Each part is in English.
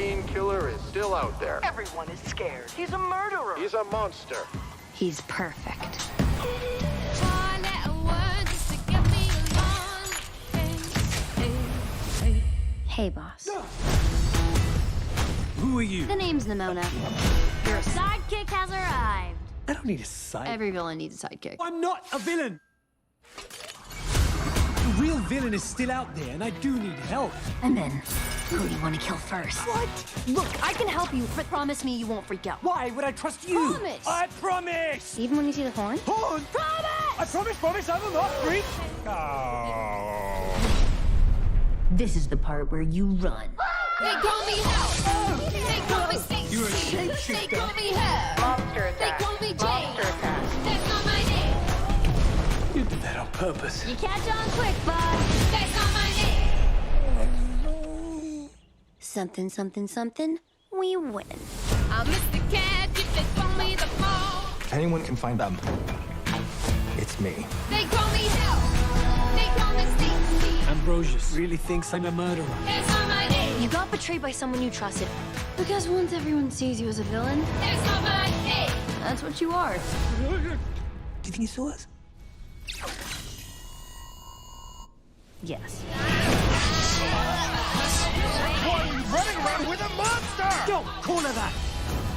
Halloween killer is still out there. Everyone is scared. He's a murderer. He's a monster. He's perfect. Hey, boss. Who are you? The name's Nimona. Your sidekick has arrived. I don't need a sidekick. Every villain needs a sidekick. I'm not a villain. The real villain is still out there, and I do need help. And then, who do you want to kill first? What? Look, I can help you, but promise me you won't freak out. Why would I trust you? Promise. I promise. Even when you see the horn? Horn. Promise! I promise, I will not freak. Oh. This is the part where you run. They call me Hell. They call me Stacy. You're a shapeshifter. They call me Hell. Monster attack. They call me Jane. Monster attack. That's not my name. You did that on purpose. You catch on quick, bud. That's not my name. Something, something, something. We win. I'm Mr. Cat if they throw me the ball. If anyone can find them, it's me. They call me Hell. They call me Stacy. Ambrosius really thinks I'm a murderer. That's not my name. You got betrayed by someone you trusted. Because once everyone sees you as a villain, That's not my name. that's what you are. Do you think he saw us? Yes. Why are you running around with a monster? Don't call her that.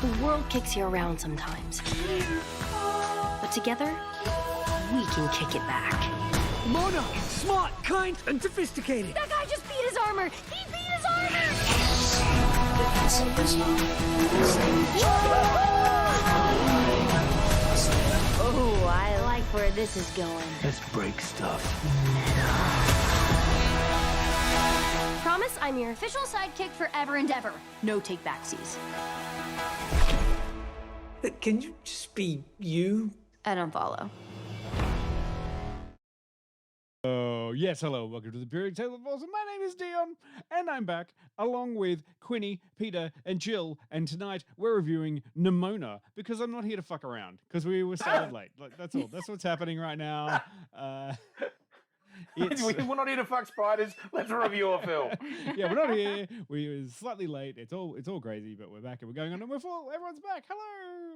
The world kicks you around sometimes. But together, we can kick it back. Monarch, smart, kind, and sophisticated. That guy just beat his armor! He beat his armor! Oh, I like where this is going. Let's break stuff. Promise I'm your official sidekick forever and ever. No take-backsies. Can you just be you? I don't follow. Oh, yes, hello, welcome to the Periodic Table of Awesome. My name is Dion, and I'm back, along with Quinny, Peta, and Jill, and tonight we're reviewing Nimona, because I'm not here to fuck around, because we were started late. Like, that's all. That's what's happening right now. We're not here to fuck spiders. Let's review a film. Yeah, we're not here. We were slightly late. It's all crazy, but we're back and we're going on, and we're full. Everyone's back. Hello.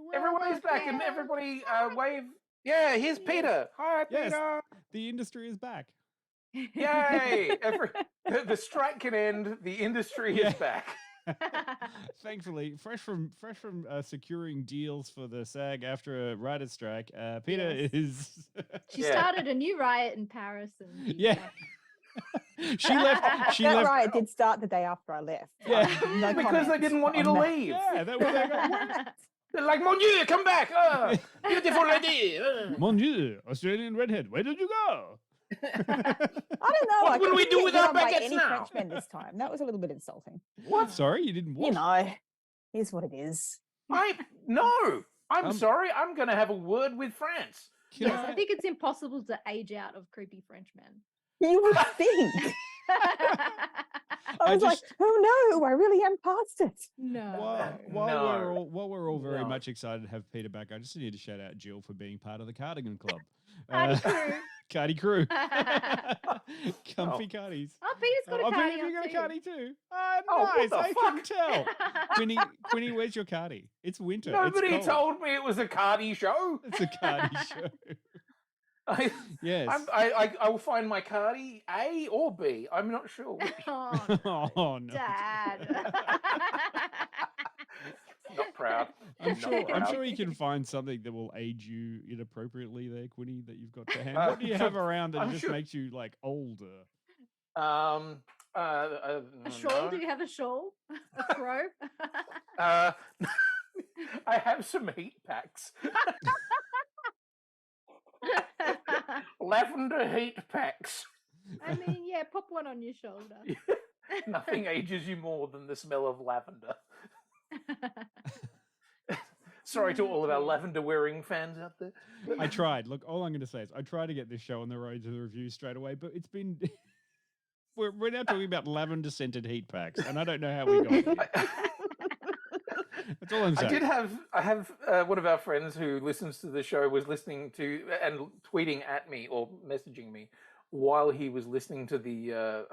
We're Everybody's back, and everybody wave. Yeah, here's Peter. Hi, Peter. Yes, the industry is back. Yay! The strike can end. The industry is back. Thankfully, fresh from securing deals for the SAG after a writer's strike, Peter is. She started a new riot in Paris, and Yeah. She left. She that left. riot did start the day after I left. Yeah. No Because comment they didn't want you to on that. leave. Yeah, that was like, They're like, mon Dieu, come back. Beautiful lady. Mon Dieu, Australian redhead, where did you go? I don't know. What I will we couldn't do get with our down by baguettes any now? Frenchmen this time. That was a little bit insulting. What? Sorry, you didn't. What? You know, here's what it is. I'm sorry. I'm going to have a word with France. Can yes, I think it's impossible to age out of creepy Frenchmen. You would think. I was like, oh no, I really am past it. No. While we're all very much excited to have Peter back, I just need to shout out Jill for being part of the Cardigan Club. Cardi crew. Comfy cardies. Oh, Peter's got a cardi. Peter, you got a too. cardi too. Oh, Nice. what the I fuck? can tell. Quinny, where's your cardi? It's winter. Nobody it's cold. told me it was a cardi show. It's a cardi show. Yes. I will find my cardi A or B. I'm not sure. Oh, Oh no. Dad. Not proud. I'm Not sure proud. you can find something that will age you inappropriately there, Quinny, that you've got to hand. What do you have around that I'm just sure- makes you like older? A shawl? Do you have a shawl? A throw? I have some heat packs. Lavender heat packs. I mean, yeah, pop one on your shoulder. Nothing ages you more than the smell of lavender. Sorry to all of our lavender wearing fans out there. I tried. Look, all I'm going to say is I tried to get this show on the road to the review straight away, but it's been. We're now talking about lavender scented heat packs, and I don't know how we got here. That's all I'm saying. I have one of our friends who listens to the show was listening to and tweeting at me or messaging me while he was listening to the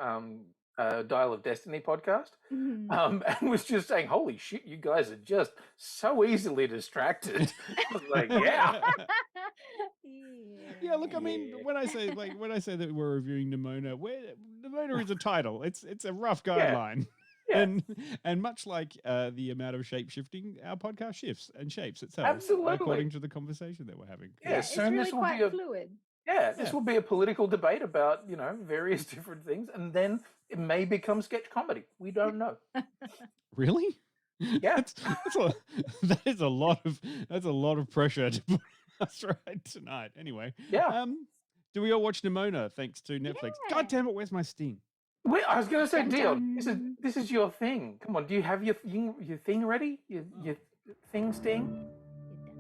Dial of Destiny podcast, Mhm. and was just saying, "Holy shit, you guys are just so easily distracted." I was like, "Yeah, Yeah, look, I mean, Yeah. when I say that we're reviewing Nimona, Nimona is a title. It's a rough Yeah. guideline. Yeah. And much like the amount of shape shifting, our podcast shifts and shapes itself Absolutely. according to the conversation that we're having. Yeah, It's soon really this will quite be a fluid. this will be a political debate about various different things, and then it may become sketch comedy. We don't know. Really? Yeah. That is a lot of pressure to put us right tonight. Anyway, Yeah. do we all watch Nimona thanks to Netflix? God damn it, where's my sting? Wait, I was going to say, Dun, Dion, dun. this is your thing. Come on, do you have your thing ready? Your thing sting?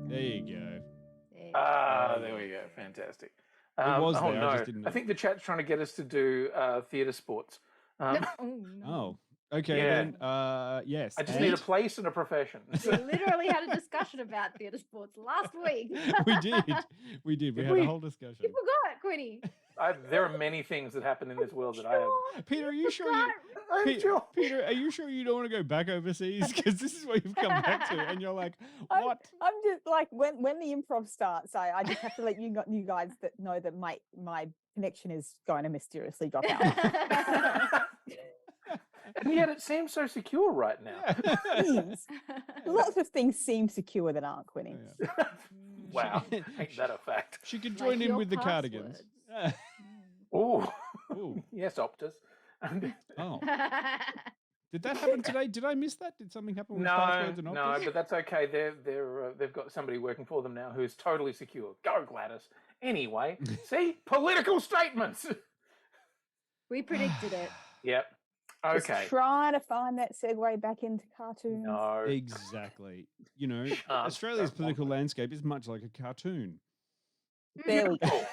There you go. There we go. Fantastic. was oh there, I no, just didn't know. I think the chat's trying to get us to do theatre sports. Oh, no. Oh, okay Yeah. then. Yes. I just and need a place and a profession. We literally had a discussion about theatre sports last week. we did. We Did had we? a whole discussion. You forgot, Quinny. There are many things that happen in this world that I have. Peter, are you sure you? I'm sure. Peter, are you sure you don't want to go back overseas? Because this is what you've come back to, and you're like, what? I'm just like when the improv starts, I just have to let you guys know that my connection is going to mysteriously drop out. And yet it seems so secure right now. Seems. Lots of things seem secure that aren't, Quinny. Wow, ain't that a fact? She could Like join in your with the cardigans. Oh, Ooh. yes, Optus. Oh, did that happen today? Did I miss that? Did something happen with No, passwords and no, Optus? but that's okay. They've got somebody working for them now who's totally secure. Go, Gladys. Anyway, see, political statements. We predicted it. Yep. Just Okay. trying to find that segue back into cartoons. No. Exactly. You know, Shan't. Australia's Don't want political landscape is much like a cartoon. There we go.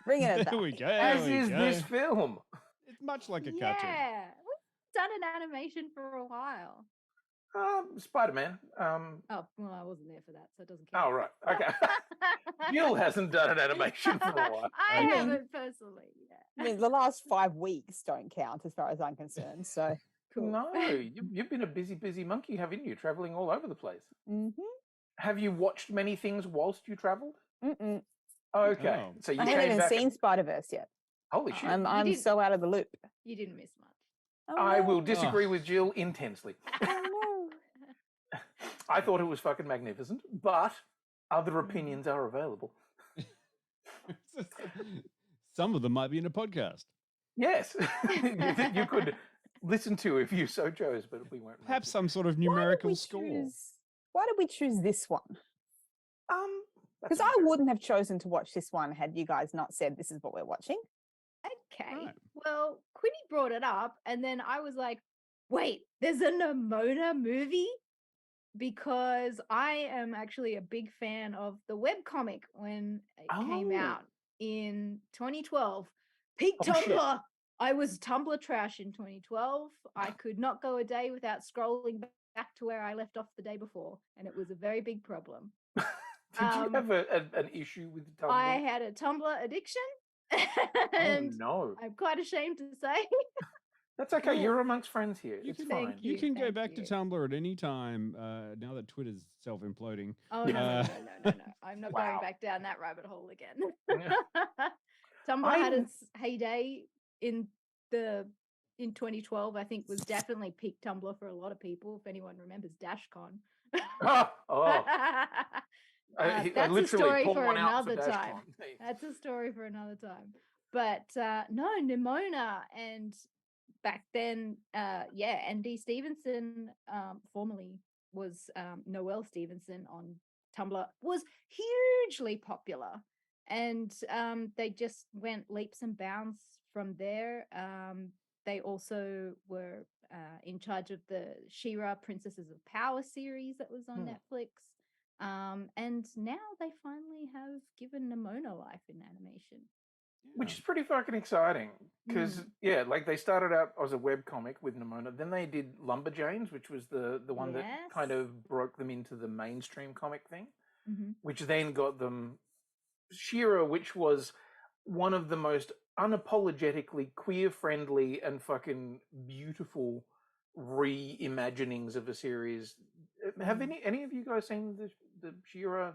Bringing it There back. we go. As there we is go. this film. It's much like a cartoon. Yeah, we've done an animation for a while. Spider-Man. Oh, well, I wasn't there for that, so it doesn't count. Oh, right. Okay. Jill hasn't done an animation for a while. I Okay. haven't personally. Yeah. I mean, the last 5 weeks don't count as far as I'm concerned. So, Cool. No, you've been a busy monkey, haven't you? Traveling all over the place. Have you watched many things whilst you travelled? Mm-mm. Okay. Oh. So you I came haven't even back. seen Spider-Verse yet. Holy shit. I'm didn't- so out of the loop. You didn't miss much. Oh, I no. will disagree with Jill intensely. Oh, I thought it was fucking magnificent, but other opinions are available. Some of them might be in a podcast. Yes, you could listen to if you so chose, but we won't. make Perhaps it. some sort of Why did numerical we score. Why did we choose this one? That's Because I wouldn't have chosen to watch this one had you guys not said this is what we're watching. Okay. Right. Well, Quinny brought it up, and then I was like, wait, there's a Nimona movie? Because I am actually a big fan of the webcomic when it came Oh. out in 2012. Peak Oh, shit. Tumblr. I was Tumblr trash in 2012. I could not go a day without scrolling back to where I left off the day before, and it was a very big problem. Did you have an issue with Tumblr? I had a Tumblr addiction, Oh and no, I'm quite ashamed to say. that's okay. Well, You're amongst friends here. You It's can, fine. you can go thank back to you. Tumblr at any time now that Twitter's self-imploding. Oh no, Uh, no! I'm not going Wow. back down that rabbit hole again. Yeah. Tumblr had I'm- its heyday in 2012. I think was definitely peak Tumblr for a lot of people. If anyone remembers DashCon. Oh, I That's a literally story pulled for one out for another time. DashCon. That's a story for another time. But no, Nimona, and back then, Andy Stevenson, formerly was Noelle Stevenson on Tumblr, was hugely popular, and they just went leaps and bounds from there. They also were in charge of the She-Ra Princesses of Power series that was on Netflix. And now they finally have given Nimona life in animation. Which is pretty fucking exciting because like they started out as a web comic with Nimona, then they did Lumberjanes, which was the one that kind Yes. of broke them into the mainstream comic thing, Mhm. which then got them She-Ra, which was one of the most unapologetically queer-friendly and fucking beautiful reimaginings of a series. Have any of you guys seen the She-Ra?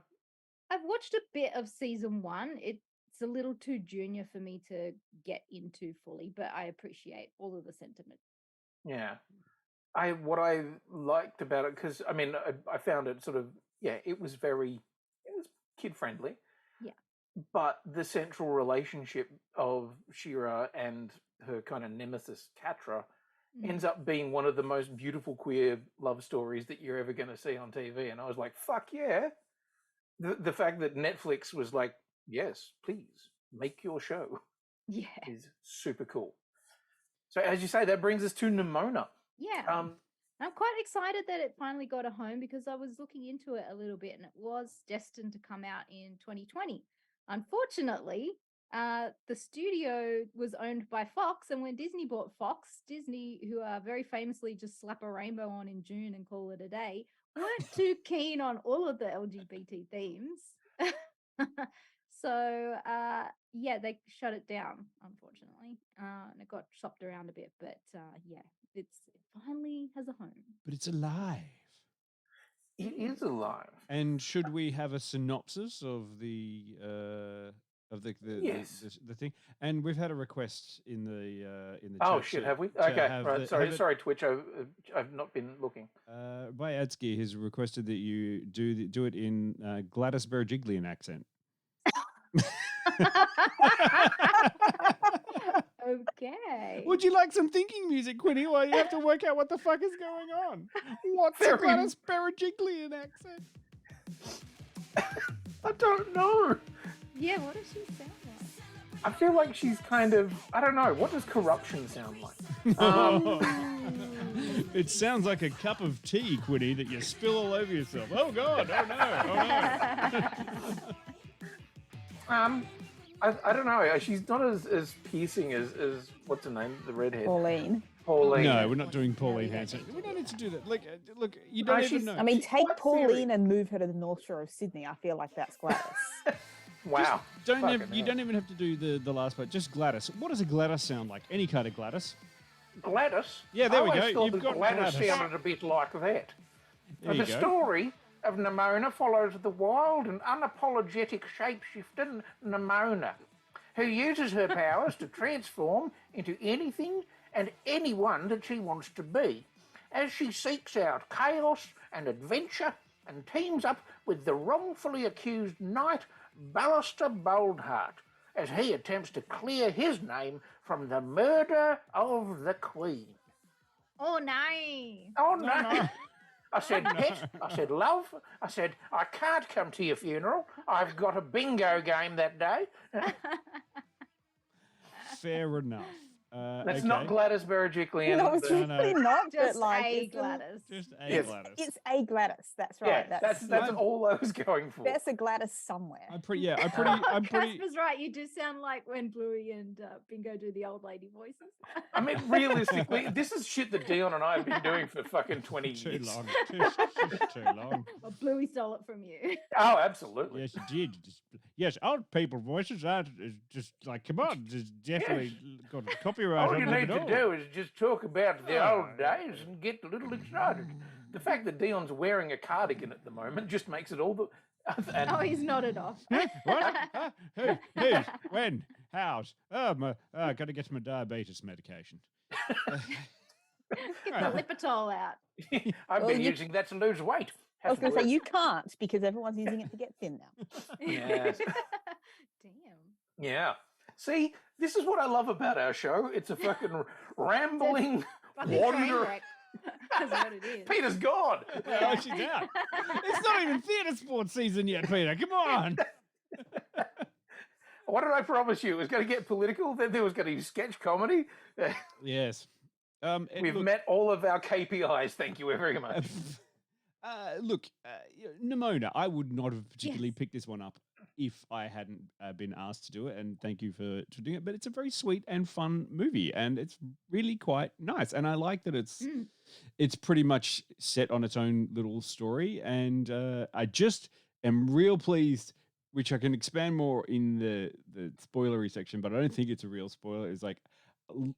I've watched a bit of season 1. It's a little too junior for me to get into fully, but I appreciate all of the sentiment. Yeah. What I liked about it, because I mean, I found it sort of, it was kid friendly. Yeah. But the central relationship of She-Ra and her kind of nemesis Catra ends up being one of the most beautiful queer love stories that you're ever going to see on TV. And I was like, fuck yeah. The fact that Netflix was like, yes, please make your show, is super cool. So as you say, that brings us to Nimona. Yeah. I'm quite excited that it finally got a home, because I was looking into it a little bit and it was destined to come out in 2020. Unfortunately, the studio was owned by Fox, and when Disney bought Fox, Disney, who very famously just slap a rainbow on in June and call it a day, weren't too keen on all of the LGBT themes. So, they shut it down, unfortunately. And it got shopped around a bit, but it finally has a home. But it's alive. It is alive. And should we have a synopsis of the Yes. the thing? And we've had a request in the Oh chat shit, to- have we? to Okay, have right. the- Sorry, have it- sorry, Twitch. I've not been looking. Bayadsky has requested that you do it in Gladys Berejiklian accent. Okay. Would you like some thinking music, Quinny, while you have to work out what the fuck is going on? What's a Very- Gladys Berejiklian accent? I don't know. Yeah, what does she sound like? I feel like she's kind of, I don't know. What does corruption sound like? It sounds like a cup of tea, Quinny, that you spill all over yourself. Oh God! Oh no! I don't know. She's not as piercing as what's her name, the redhead. Pauline. Pauline. No, we're not doing Pauline Hanson. We don't need to do that. Like, look, you don't even know. I mean, She's take quite Pauline serious. and move her to the North Shore of Sydney. I feel like that's Gladys. Wow. You don't even have to do the last part. Just Gladys. What does a Gladys sound like? Any kind of Gladys. Gladys. Yeah, there we I always go. thought You've that got Gladys Gladys. sounded a bit like that. There you The go. story of Nimona follows the wild and unapologetic shapeshifter Nimona, who uses her powers to transform into anything and anyone that she wants to be, as she seeks out chaos and adventure and teams up with the wrongfully accused knight Ballister Boldheart, as he attempts to clear his name from the murder of the Queen. Oh, no. Oh, no. I said, pet, I said, love, I said, I can't come to your funeral. I've got a bingo game that day. Fair enough. That's not Gladys Berejiklian. No, it's but- really not. Just but like, a it's Gladys. Just a Yes. Gladys. It's a Gladys. That's right. Yeah, that's all I was going for. There's a Gladys somewhere. I'm pretty. I'm pretty. Casper's right. You do sound like when Bluey and Bingo do the old lady voices. I mean, realistically, this is shit that Dion and I have been doing for fucking 20 Too years. long. Too long. Well, Bluey stole it from you. Oh, absolutely. Yes, you did. Yes, old people voices aren't just like, come on, just definitely got copyright All on you them need at to all. do is just talk about the old days and get a little excited. The fact that Dion's wearing a cardigan at the moment just makes it all the... and Oh, he's nodded off. Huh? What? Huh? Who? When? How's? Oh, I got to get my diabetes medication. Get the Lipitor out. I've Well, been you- using that to lose weight. I was going to say, Hasn't you can't because everyone's using it to get thin now. Yes. Damn. Yeah. See, this is what I love about our show. It's a fucking rambling Fucking train wander. wreck. That's what it is. Peter's gone. Oh, she's out. It's not even theatre sports season yet, Peter. Come on. What did I promise you? It was going to get political. Then there was going to be sketch comedy. Yes. We've met all of our KPIs. Thank you very much. Look, Nimona, I would not have particularly picked this one up if I hadn't been asked to do it, and thank you for doing it. But it's a very sweet and fun movie, and it's really quite nice. And I like that it's pretty much set on its own little story, and I just am real pleased which I can expand more in the spoilery section, but I don't think it's a real spoiler, is like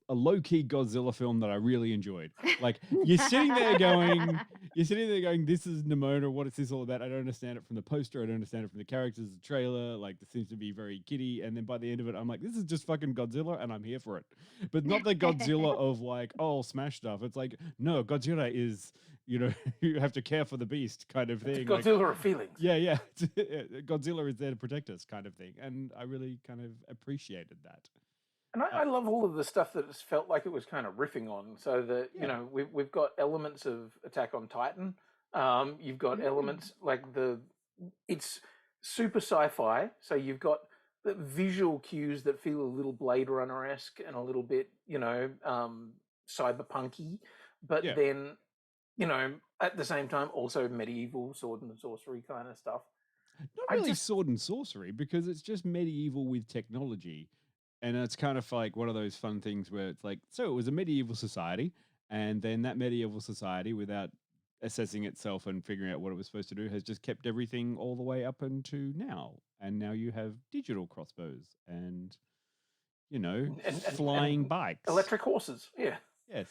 a low-key Godzilla film that I really enjoyed. Like you're sitting there going, this is Nimona, what is this all about? I don't understand it from the poster, I don't understand it from the characters, the trailer, like this seems to be very kiddie, and then by the end of it, I'm like, this is just fucking Godzilla, and I'm here for it. But not the Godzilla of like, oh, smash stuff. It's like, no, Godzilla is, you have to care for the beast kind of thing. It's Godzilla of feelings. Yeah. Godzilla is there to protect us kind of thing. And I really kind of appreciated that. And I love all of the stuff that it's felt like it was kind of riffing on. So that, we've got elements of Attack on Titan. You've got elements like it's super sci-fi. So you've got the visual cues that feel a little Blade Runner-esque and a little bit, cyberpunky. But then, at the same time, also medieval sword and sorcery kind of stuff. Not really sword and sorcery, because it's just medieval with technology. And it's kind of like one of those fun things where it's like, so it was a medieval society, and then that medieval society, without assessing itself and figuring out what it was supposed to do, has just kept everything all the way up into now. And now you have digital crossbows and, flying bikes. Electric horses, yeah. Yes.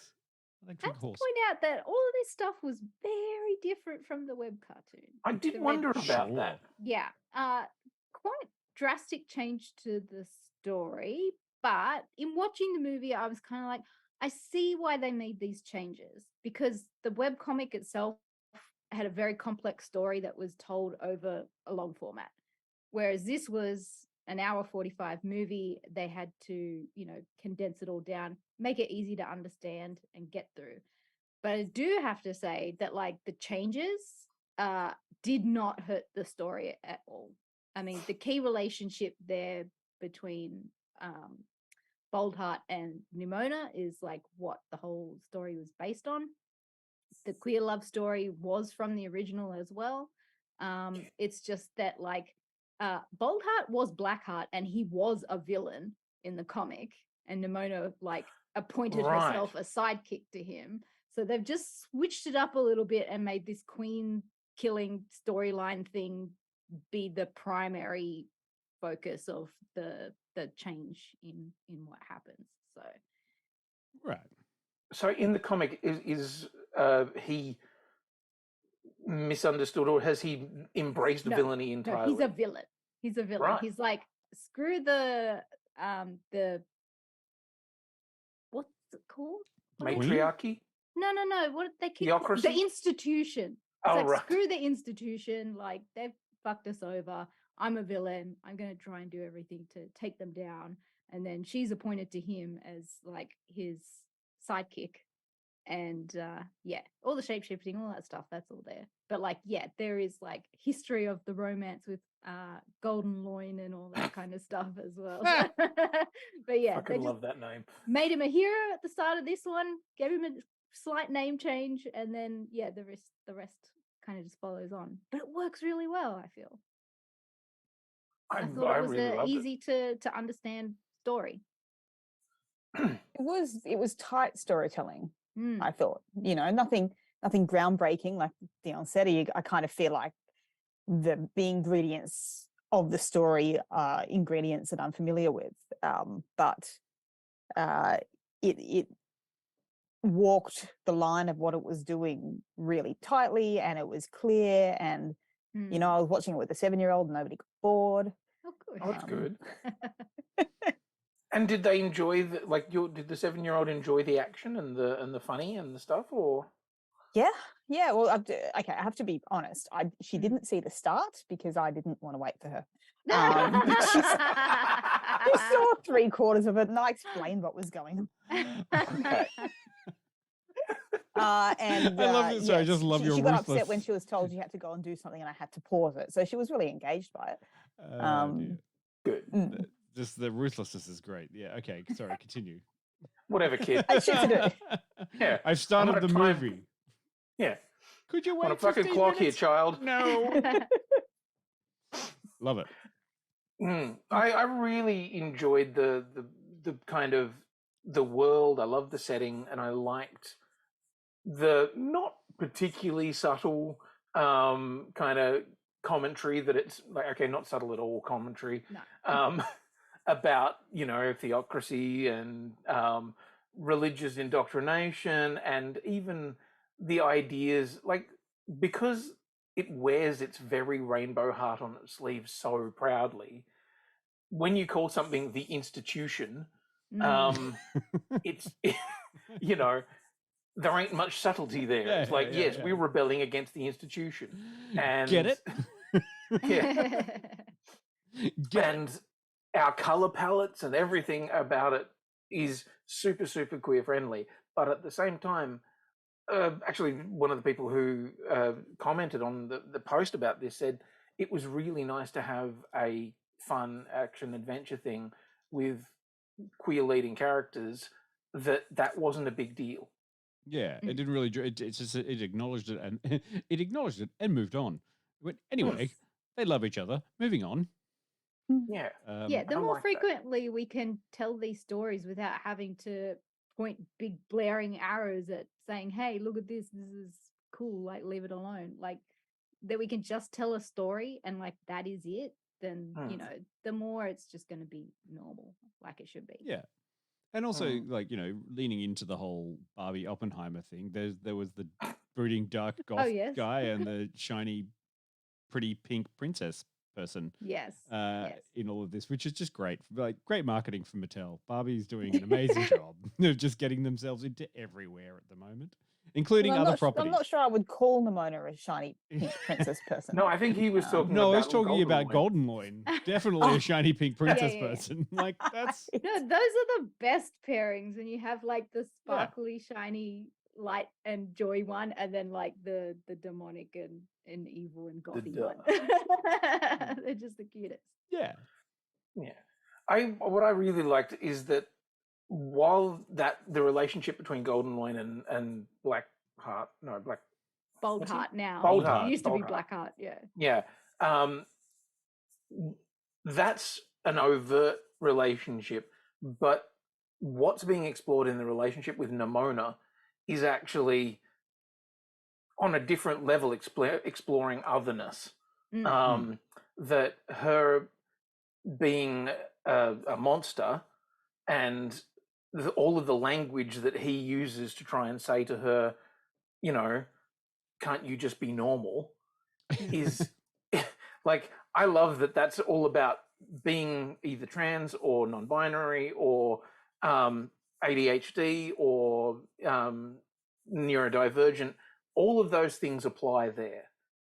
I have to point out that all of this stuff was very different from the web cartoon. I did wonder about that. Yeah. Quite drastic change to the story, but in watching the movie, I was kind of like, I see why they made these changes, because the webcomic itself had a very complex story that was told over a long format. Whereas this was an hour 45 movie, they had to, condense it all down, make it easy to understand and get through. But I do have to say that like the changes did not hurt the story at all. I mean, the key relationship there between Boldheart and Nimona is like what the whole story was based on. The queer love story was from the original as well. It's just that like Boldheart was Blackheart and he was a villain in the comic, and Nimona like appointed herself a sidekick to him. So they've just switched it up a little bit and made this queen killing storyline thing be the primary focus of the change in what happens. So right. So in the comic, is he misunderstood, or has he embraced villainy entirely? No, he's a villain. He's a villain. Right. He's like, screw the what's it called? Matriarchy? No. What did they keep? Theocracy? The institution. It's Oh, like, right. screw the institution. Like, they've fucked us over. I'm a villain. I'm going to try and do everything to take them down. And then she's appointed to him as like his sidekick. And all the shape-shifting, all that stuff, that's all there. But like, there is like history of the romance with Golden Loin and all that kind of stuff as well. But yeah, I love that name. made him a hero at the start of this one, gave him a slight name change, and then the rest kind of just follows on. But it works really well, I feel. I thought it was really an loved easy to understand story. It was tight storytelling. Mm. I thought, nothing groundbreaking. Like Dion said, I kind of feel like the ingredients of the story are ingredients that I'm familiar with, but it walked the line of what it was doing really tightly, and it was clear. And I was watching it with a 7-year-old, and nobody got bored. Oh, good. Oh, that's good. And did they enjoy did the 7-year-old enjoy the action and the funny and the stuff, or? Yeah. Well, I have to be honest. She didn't see the start because I didn't want to wait for her. She saw 3/4 of it, and I explained what was going on. Okay. And I love it. So I just love your she got ruthless. upset when she was told she had to go and do something, and I had to pause it. So she was really engaged by it. Good. Just the ruthlessness is great. Yeah. Okay. Sorry. Continue. Whatever, kid. Hey, shit to do. Yeah. I've started the time- movie. Yeah. Could you wait? On a fucking 15 clock here, minutes? child. No. Love it. I really enjoyed the kind of the world. I loved the setting, and I liked the not particularly subtle kind of commentary that it's like, okay, not subtle at all commentary No. about, theocracy and religious indoctrination, and even the ideas, like, because it wears its very rainbow heart on its sleeve so proudly. When you call something the institution, it's there ain't much subtlety there. Yeah, it's like, yeah, yes, yeah. we're rebelling against the institution, and Get it? yeah, Get and our color palettes and everything about it is super, super queer friendly. But at the same time, actually, one of the people who commented on the post about this said it was really nice to have a fun action adventure thing with queer leading characters. That wasn't a big deal. Yeah, it didn't really. It's just it acknowledged it and it acknowledged it and moved on. It went, anyway, they love each other. Moving on. Yeah. Yeah, the I more like that. frequently we can tell these stories without having to point big blaring arrows at saying, hey, look at this is cool, like leave it alone. Like that we can just tell a story and like that is it, then the more it's just gonna be normal, like it should be. Yeah. And also, like, leaning into the whole Barbie Oppenheimer thing, there was the brooding dark goth yes. guy and the shiny, pretty pink princess person Yes. in all of this, which is just great. Like, great marketing from Mattel. Barbie's doing an amazing job of just getting themselves into everywhere at the moment, including other properties. I'm not sure I would call Nimona a shiny pink princess person. No, I think he was talking No, about I was talking about Golden Golden Loin. Definitely a shiny pink princess yeah. person. Like, that's... No, those are the best pairings when you have like the sparkly, shiny light and joy one, and then like the demonic and evil and gothy one. They're just the cutest. Yeah. What I really liked is that while the relationship between Golden Loin and Boldheart now. Boldheart. It used to be Boldheart. Blackheart, yeah. That's an overt relationship, but what's being explored in the relationship with Nimona is actually on a different level, exploring otherness. That her being a monster and all of the language that he uses to try and say to her, can't you just be normal, is like, I love that that's all about being either trans or non-binary or ADHD or neurodivergent. All of those things apply there.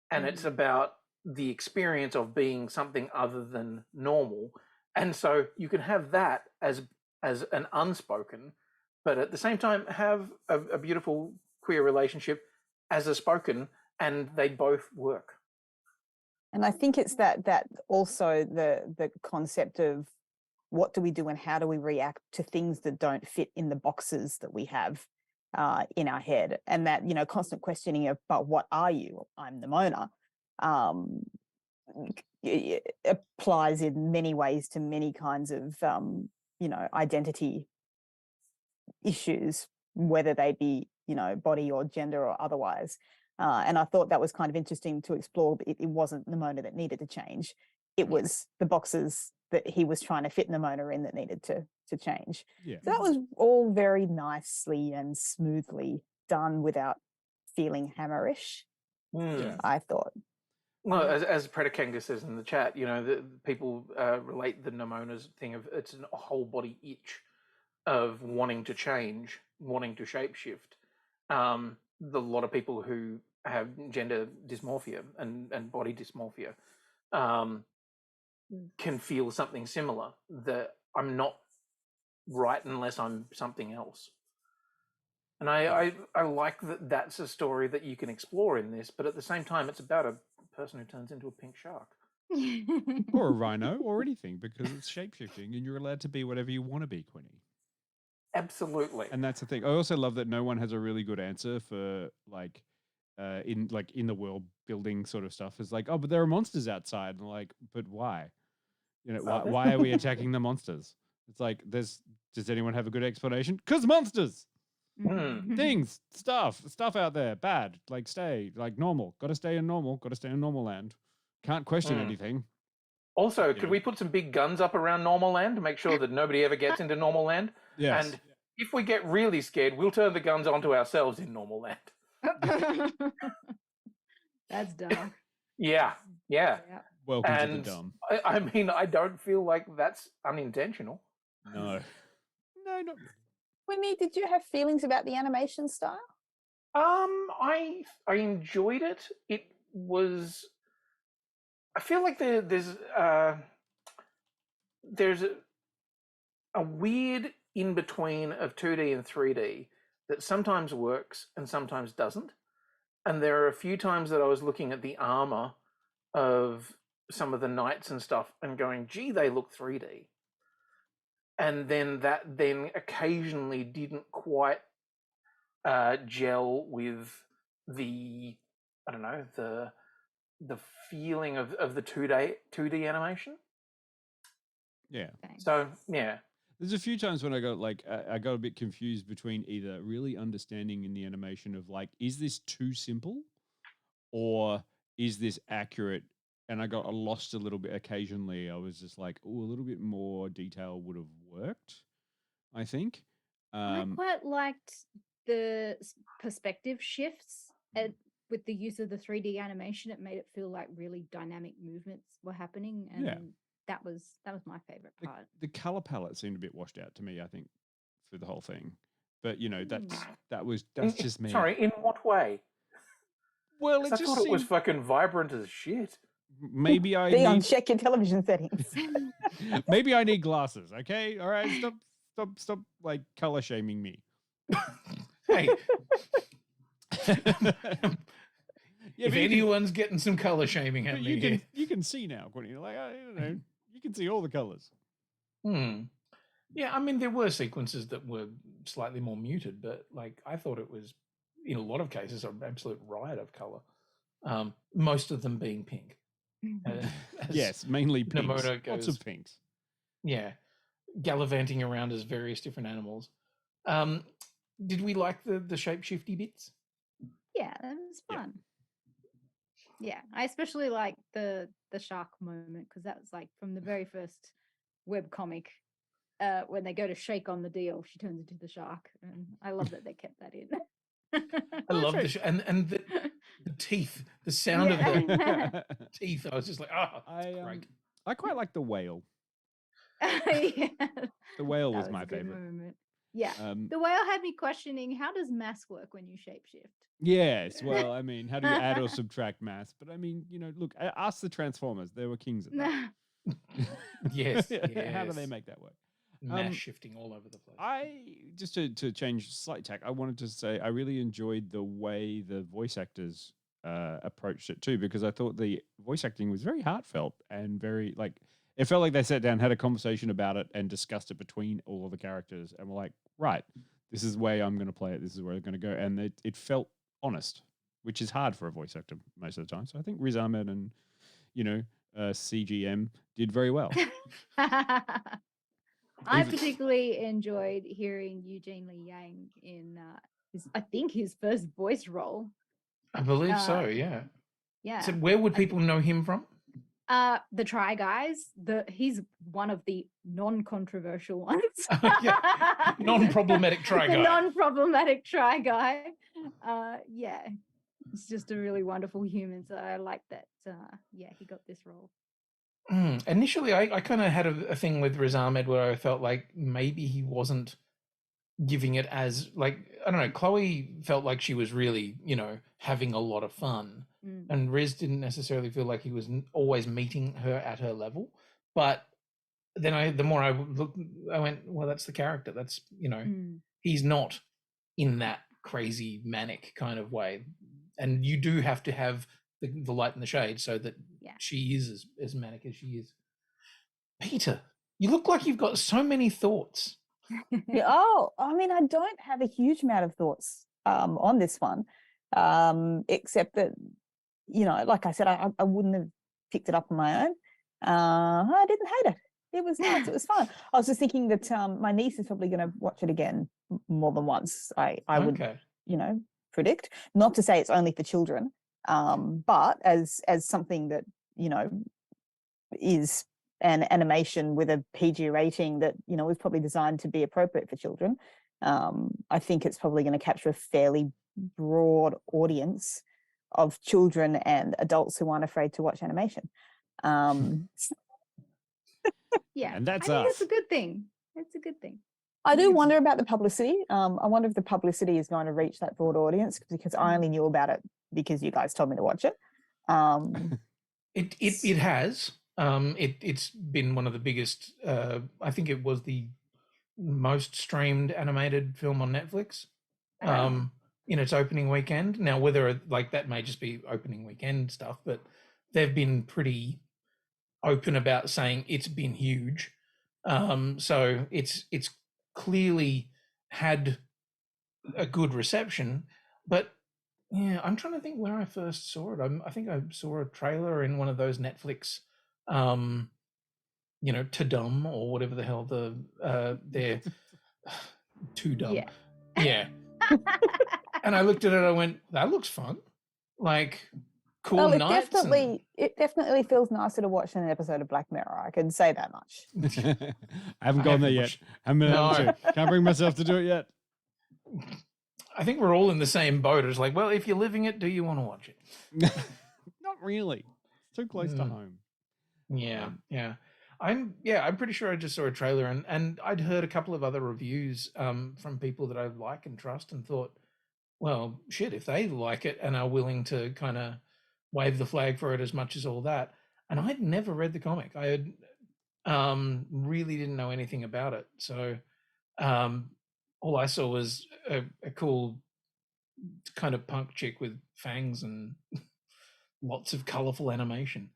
And it's about the experience of being something other than normal. And so you can have that as an unspoken, but at the same time have a beautiful queer relationship as a spoken, and they both work. And I think it's that also the concept of what do we do and how do we react to things that don't fit in the boxes that we have in our head, and that constant questioning of, but what are you? I'm Nimona. It applies in many ways to many kinds of identity issues, whether they be body or gender or otherwise. And I thought that was kind of interesting to explore. It wasn't Nimona that needed to change. It was the boxes that he was trying to fit Nimona in that needed to change. Yeah. So that was all very nicely and smoothly done without feeling hammerish, I thought. Well, as Peta says in the chat, the people relate the Nimona's thing of it's a whole body itch of wanting to change, wanting to shapeshift. A lot of people who have gender dysmorphia and body dysmorphia can feel something similar, that I'm not right unless I'm something else. And I like that that's a story that you can explore in this, but at the same time, it's about a person who turns into a pink shark. Or a rhino or anything, because it's shapeshifting and you're allowed to be whatever you want to be, Quinny. Absolutely. And that's the thing. I also love that no one has a really good answer for in the world building sort of stuff. It's like, oh, but there are monsters outside. And like, but why? Why are we attacking the monsters? It's like, does anyone have a good explanation? Because monsters. Things, stuff out there, bad. Like, stay like normal. Got to stay in normal. Got to stay in normal land. Can't question Mm. anything. Also, You could know. we put some big guns up around normal land to make sure that nobody ever gets into normal land? Yes. And if we get really scared, we'll turn the guns onto ourselves in normal land. That's dark. Yeah. Yeah. Welcome to And the dumb. I mean, I don't feel like that's unintentional. No. No, not Quinny, did you have feelings about the animation style? I enjoyed it. It was. I feel like there's a weird in between of 2D and 3D that sometimes works and sometimes doesn't. And there are a few times that I was looking at the armor of some of the knights and stuff and going, gee, they look 3D. And then that occasionally didn't quite gel with the, I don't know, the feeling of the 2D animation. Yeah. So yeah. There's a few times when I got I got a bit confused between either really understanding in the animation of like, is this too simple or is this accurate? And I got lost a little bit occasionally. I was just like, oh, a little bit more detail would have worked, I think. I quite liked the perspective shifts with the use of the 3D animation. It made it feel like really dynamic movements were happening, and that was my favorite part. The color palette seemed a bit washed out to me, I think, for the whole thing. But you know, that's just me. Sorry, in what way? Well, I thought it was fucking vibrant as shit. Maybe I Dion, check your television settings. Maybe I need glasses. Okay, all right, stop, like color shaming me. Hey, Yeah, if anyone's getting some color shaming but happening you can here. you can see now, Quinny. Like I don't know, you can see all the colors. Yeah, I mean there were sequences that were slightly more muted, but like I thought it was in a lot of cases an absolute riot of color. Most of them being pink. Yes, mainly pinks. Nimona goes, Lots of pinks. Yeah, gallivanting around as various different animals. Did we like the shapeshifty bits? Yeah, that was fun. Yeah, I especially like the shark moment because that was like from the very first webcomic. When they go to shake on the deal, she turns into the shark, and I love that they kept that in. I love the and the teeth, the sound of the teeth. I was just like, great. I quite like the whale. Yeah. The whale That was my a good favorite. moment. Yeah, the whale had me questioning how does mass work when you shapeshift. Yes, well, I mean, how do you add or subtract mass? But I mean, you know, look, ask the Transformers. They were kings at that. Yes, How do they make that work? Mass shifting all over the place. I just to change slight tack, I wanted to say I really enjoyed the way the voice actors approached it too, because I thought the voice acting was very heartfelt and very like it felt like they sat down, had a conversation about it, and discussed it between all of the characters, and were like, right, this is the way I'm going to play it. This is where I'm going to go, and it felt honest, which is hard for a voice actor most of the time. So I think Riz Ahmed and CGM did very well. I particularly enjoyed hearing Eugene Lee Yang in his first voice role. I believe so. Yeah. Yeah. So where would people know him from? The Try Guys. He's one of the non-controversial ones. Non-problematic Try Guy. The non-problematic Try Guy. Yeah, he's just a really wonderful human. So I like that. He got this role. Initially, I kind of had a thing with Riz Ahmed where I felt like maybe he wasn't giving it as like I don't know. Chloe felt like she was really having a lot of fun, and Riz didn't necessarily feel like he was always meeting her at her level. But then the more I looked, I went, well, that's the character. That's he's not in that crazy manic kind of way, and you do have to have the light and the shade so that she is as manic as she is. Peter, you look like you've got so many thoughts. I mean, I don't have a huge amount of thoughts on this one, except that, like I said, I wouldn't have picked it up on my own. I didn't hate it. It was nice. It was fun. I was just thinking that my niece is probably going to watch it again more than once. I would, predict. Not to say it's only for children, but as something that is an animation with a PG rating that is probably designed to be appropriate for children. I think it's probably going to capture a fairly broad audience of children and adults who aren't afraid to watch animation. Yeah, And that's I think us. it's a good thing. It's a good thing. I do wonder about the publicity. I wonder if the publicity is going to reach that broad audience, because I only knew about it because you guys told me to watch it. It has. It's been one of the biggest. I think it was the most streamed animated film on Netflix. In its opening weekend. Now, whether like that may just be opening weekend stuff, but they've been pretty open about saying it's been huge. So it's clearly had a good reception. But yeah, I'm trying to think where I first saw it. I think I saw a trailer in one of those Netflix, To Dumb or whatever the hell they're Too Dumb. Yeah. And I looked at it, I went, that looks fun. Like cool well, nights. It definitely feels nicer to watch than an episode of Black Mirror. I can say that much. I haven't gone there yet. Haven't been able to. Can't bring myself to do it yet. I think we're all in the same boat. It's like, well, if you're living it, do you want to watch it? Not really. It's too close to home. Yeah. I'm pretty sure I just saw a trailer and I'd heard a couple of other reviews from people that I like and trust and thought, well, shit, if they like it and are willing to kind of wave the flag for it as much as all that. And I'd never read the comic. I had really didn't know anything about it. So all I saw was a cool kind of punk chick with fangs and lots of colorful animation.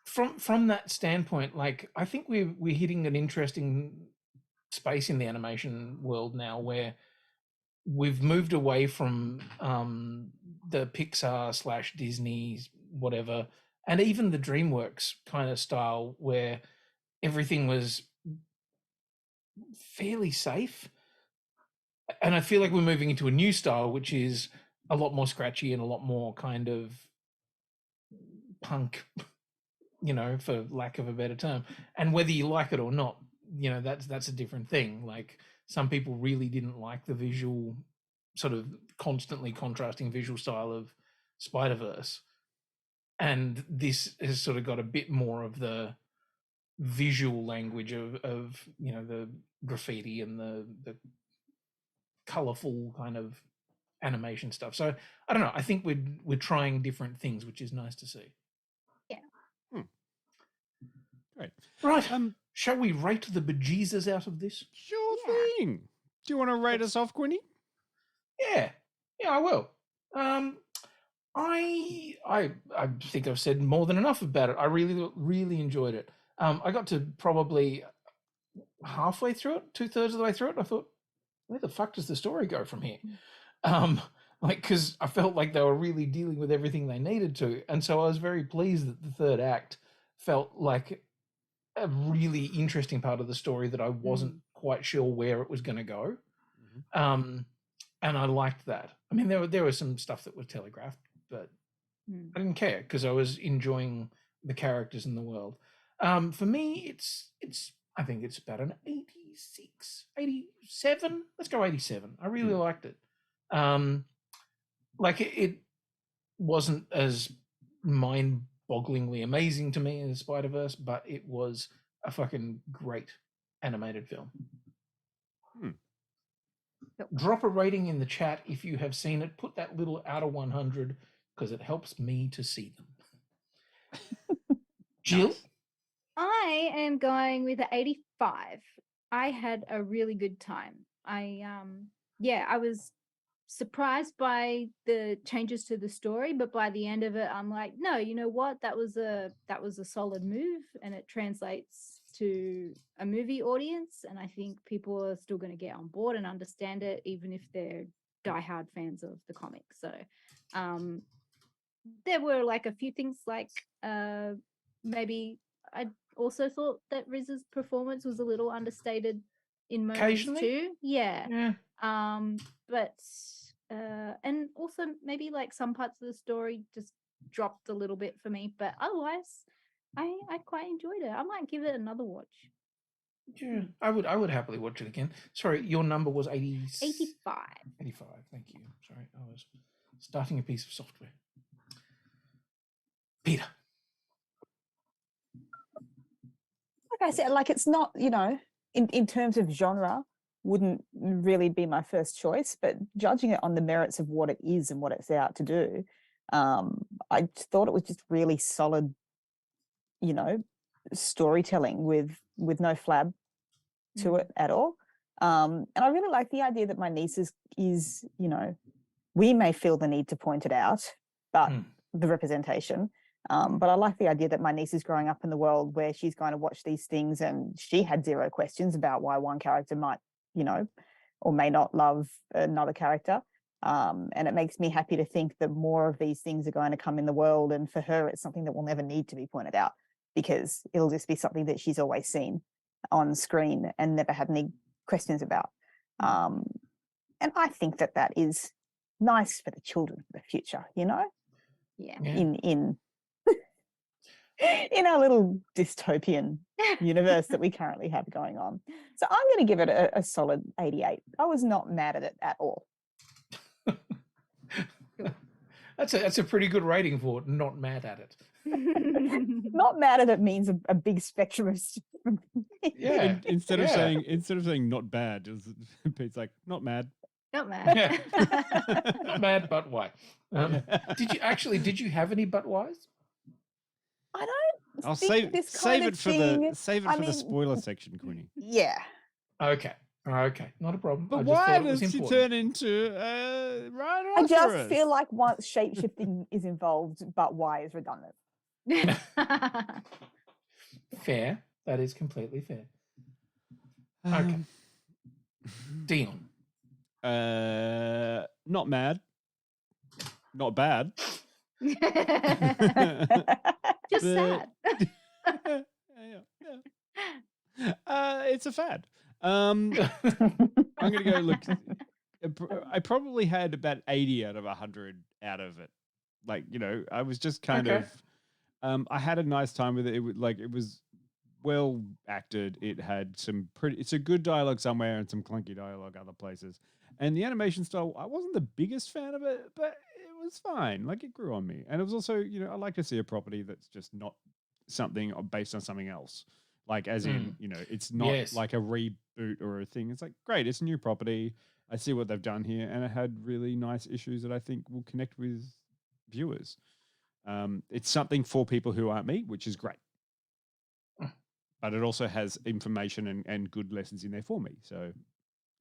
From that standpoint, like I think we're hitting an interesting space in the animation world now where we've moved away from the Pixar / Disney, whatever, and even the DreamWorks kind of style where everything was fairly safe. And I feel like we're moving into a new style, which is a lot more scratchy and a lot more kind of punk, for lack of a better term. And whether you like it or not, that's a different thing. Like some people really didn't like the visual, sort of constantly contrasting visual style of Spider-Verse. And this has sort of got a bit more of the visual language of the graffiti and the colorful kind of animation stuff. So I don't know. I think we're trying different things, which is nice to see. Yeah. Great. Right. Shall we rate the bejesus out of this? Sure thing. Do you want to rate us off, Quinny? Yeah, I will. I think I've said more than enough about it. I really, really enjoyed it. I got to probably halfway through it, 2/3 of the way through it. And I thought, where the fuck does the story go from here? Because I felt like they were really dealing with everything they needed to, and so I was very pleased that the third act felt like a really interesting part of the story that I wasn't quite sure where it was going to go. And I liked that. I mean, there was some stuff that was telegraphed, but I didn't care because I was enjoying the characters in the world. For me, it's I think it's about an 86, 87. Let's go 87. I really liked it. It wasn't as mind-bogglingly amazing to me as Spider-Verse, but it was a fucking great animated film. Drop a rating in the chat if you have seen it. Put that little out of 100 because it helps me to see them. Jill? I am going with an 85. I had a really good time. I was surprised by the changes to the story, but by the end of it, I'm like, no, you know what? That was a solid move, and it translates to a movie audience, and I think people are still going to get on board and understand it, even if they're diehard fans of the comic. So there were like a few things like maybe I also thought that Riz's performance was a little understated in moments too. Yeah. But and also maybe like some parts of the story just dropped a little bit for me, but otherwise, I quite enjoyed it. I might give it another watch. Yeah, I would happily watch it again. Sorry, your number was 85. 85, thank you. Sorry, I was starting a piece of software. Peter. Like I said, like it's not, you know, in terms of genre, wouldn't really be my first choice, but judging it on the merits of what it is and what it's out to do, I thought it was just really solid, you know, storytelling with no flab to it at all. And I really like the idea that my niece is, you know, we may feel the need to point it out, but the representation. But I like the idea that my niece is growing up in the world where she's going to watch these things and she had zero questions about why one character might, you know, or may not love another character. And it makes me happy to think that more of these things are going to come in the world. And for her, it's something that will never need to be pointed out because it'll just be something that she's always seen on screen and never had any questions about. And I think that that is nice for the children for the future, you know? Yeah. In our little dystopian universe that we currently have going on. So I'm going to give it a solid 88. I was not mad at it at all. That's a pretty good rating for it, not mad at it. Not mad at it means a big spectrum of Yeah. Instead of saying not bad, Pete's like not mad. Not mad. Yeah. Not mad, but why? Did you have any but whys? I don't. I'll think save it for the the spoiler section, Quinny. Yeah. Okay, not a problem. But I just why thought it was does she important. turn into Rhinoceros? I just feel like once shape-shifting is involved, but why is redundant. Fair. That is completely fair. Okay. Dion. Not mad. Not bad. Just sad. It's a fad. I'm gonna go look. I probably had about 80 out of 100 out of it. Like, you know, I was just kind of. I had a nice time with it. It was well acted. It had some pretty. It's a good dialogue somewhere and some clunky dialogue other places. And the animation style, I wasn't the biggest fan of it, but it was fine. Like, it grew on me. And it was also, you know, I like to see a property that's just not something based on something else. Like, as in, you know, it's not like a reboot or a thing. It's like, great, it's a new property. I see what they've done here. And it had really nice issues that I think will connect with viewers. It's something for people who aren't me, which is great. But it also has information and good lessons in there for me. So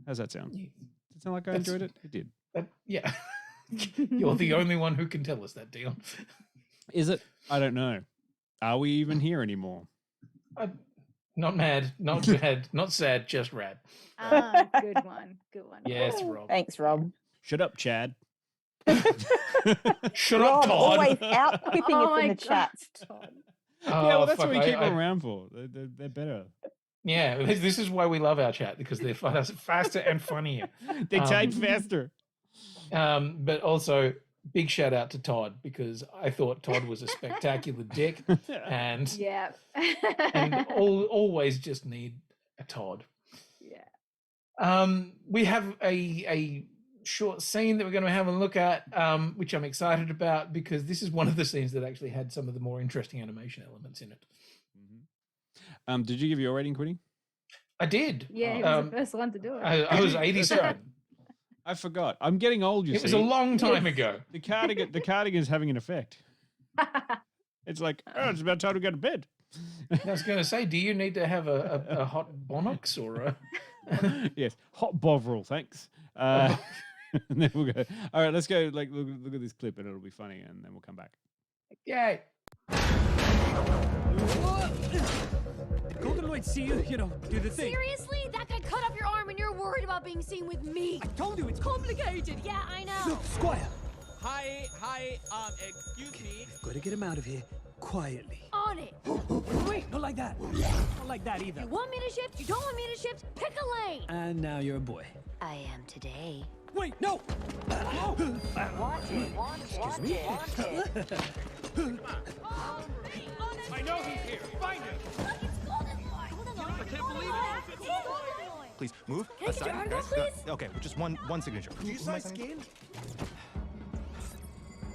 how's that sound? Does it sound like I enjoyed it? It did. Yeah. You're the only one who can tell us that, Dion. Is it? I don't know. Are we even here anymore? Not mad, not bad, not sad, just rad. Good one. Yes, Rob. Thanks, Rob. Shut up, Chad. Shut Rob, up, Todd. always out quipping us in the chat. Yeah, well, that's what we keep them around for. They're better. Yeah, this is why we love our chat, because they're faster and funnier. They type faster. But also, big shout out to Todd, because I thought Todd was a spectacular dick, and and always just need a Todd. Yeah. We have a short scene that we're going to have a look at, which I'm excited about, because this is one of the scenes that actually had some of the more interesting animation elements in it. Did you give your rating, Quinny? I did. Yeah, he was the first one to do it. I was 87. I forgot. I'm getting old, you see. It was a long time ago. The cardigan is having an effect. It's like, it's about time to go to bed. I was going to say, do you need to have a hot Bonox or a... Yes, hot Bovril, thanks. And then we'll go. All right, let's go. Like, look at this clip, and it'll be funny, and then we'll come back. Yay! Golden Lloyd see you, do the thing. Seriously? That guy cut off your arm and you're worried about being seen with me? I told you it's Complicated, yeah, I know. Look, Squire. Hi, excuse me. Gotta get him out of here quietly. On it. Wait, not like that. Not like that either. You want me to shift? You don't want me to shift? Pick a lane. And now you're a boy. I am today. Wait, no! Watch it. me. I know he's here. Find him. I can't believe it. Please move. Can I get your autograph, please? Okay, just one signature. Do you Who am I size signing? skin?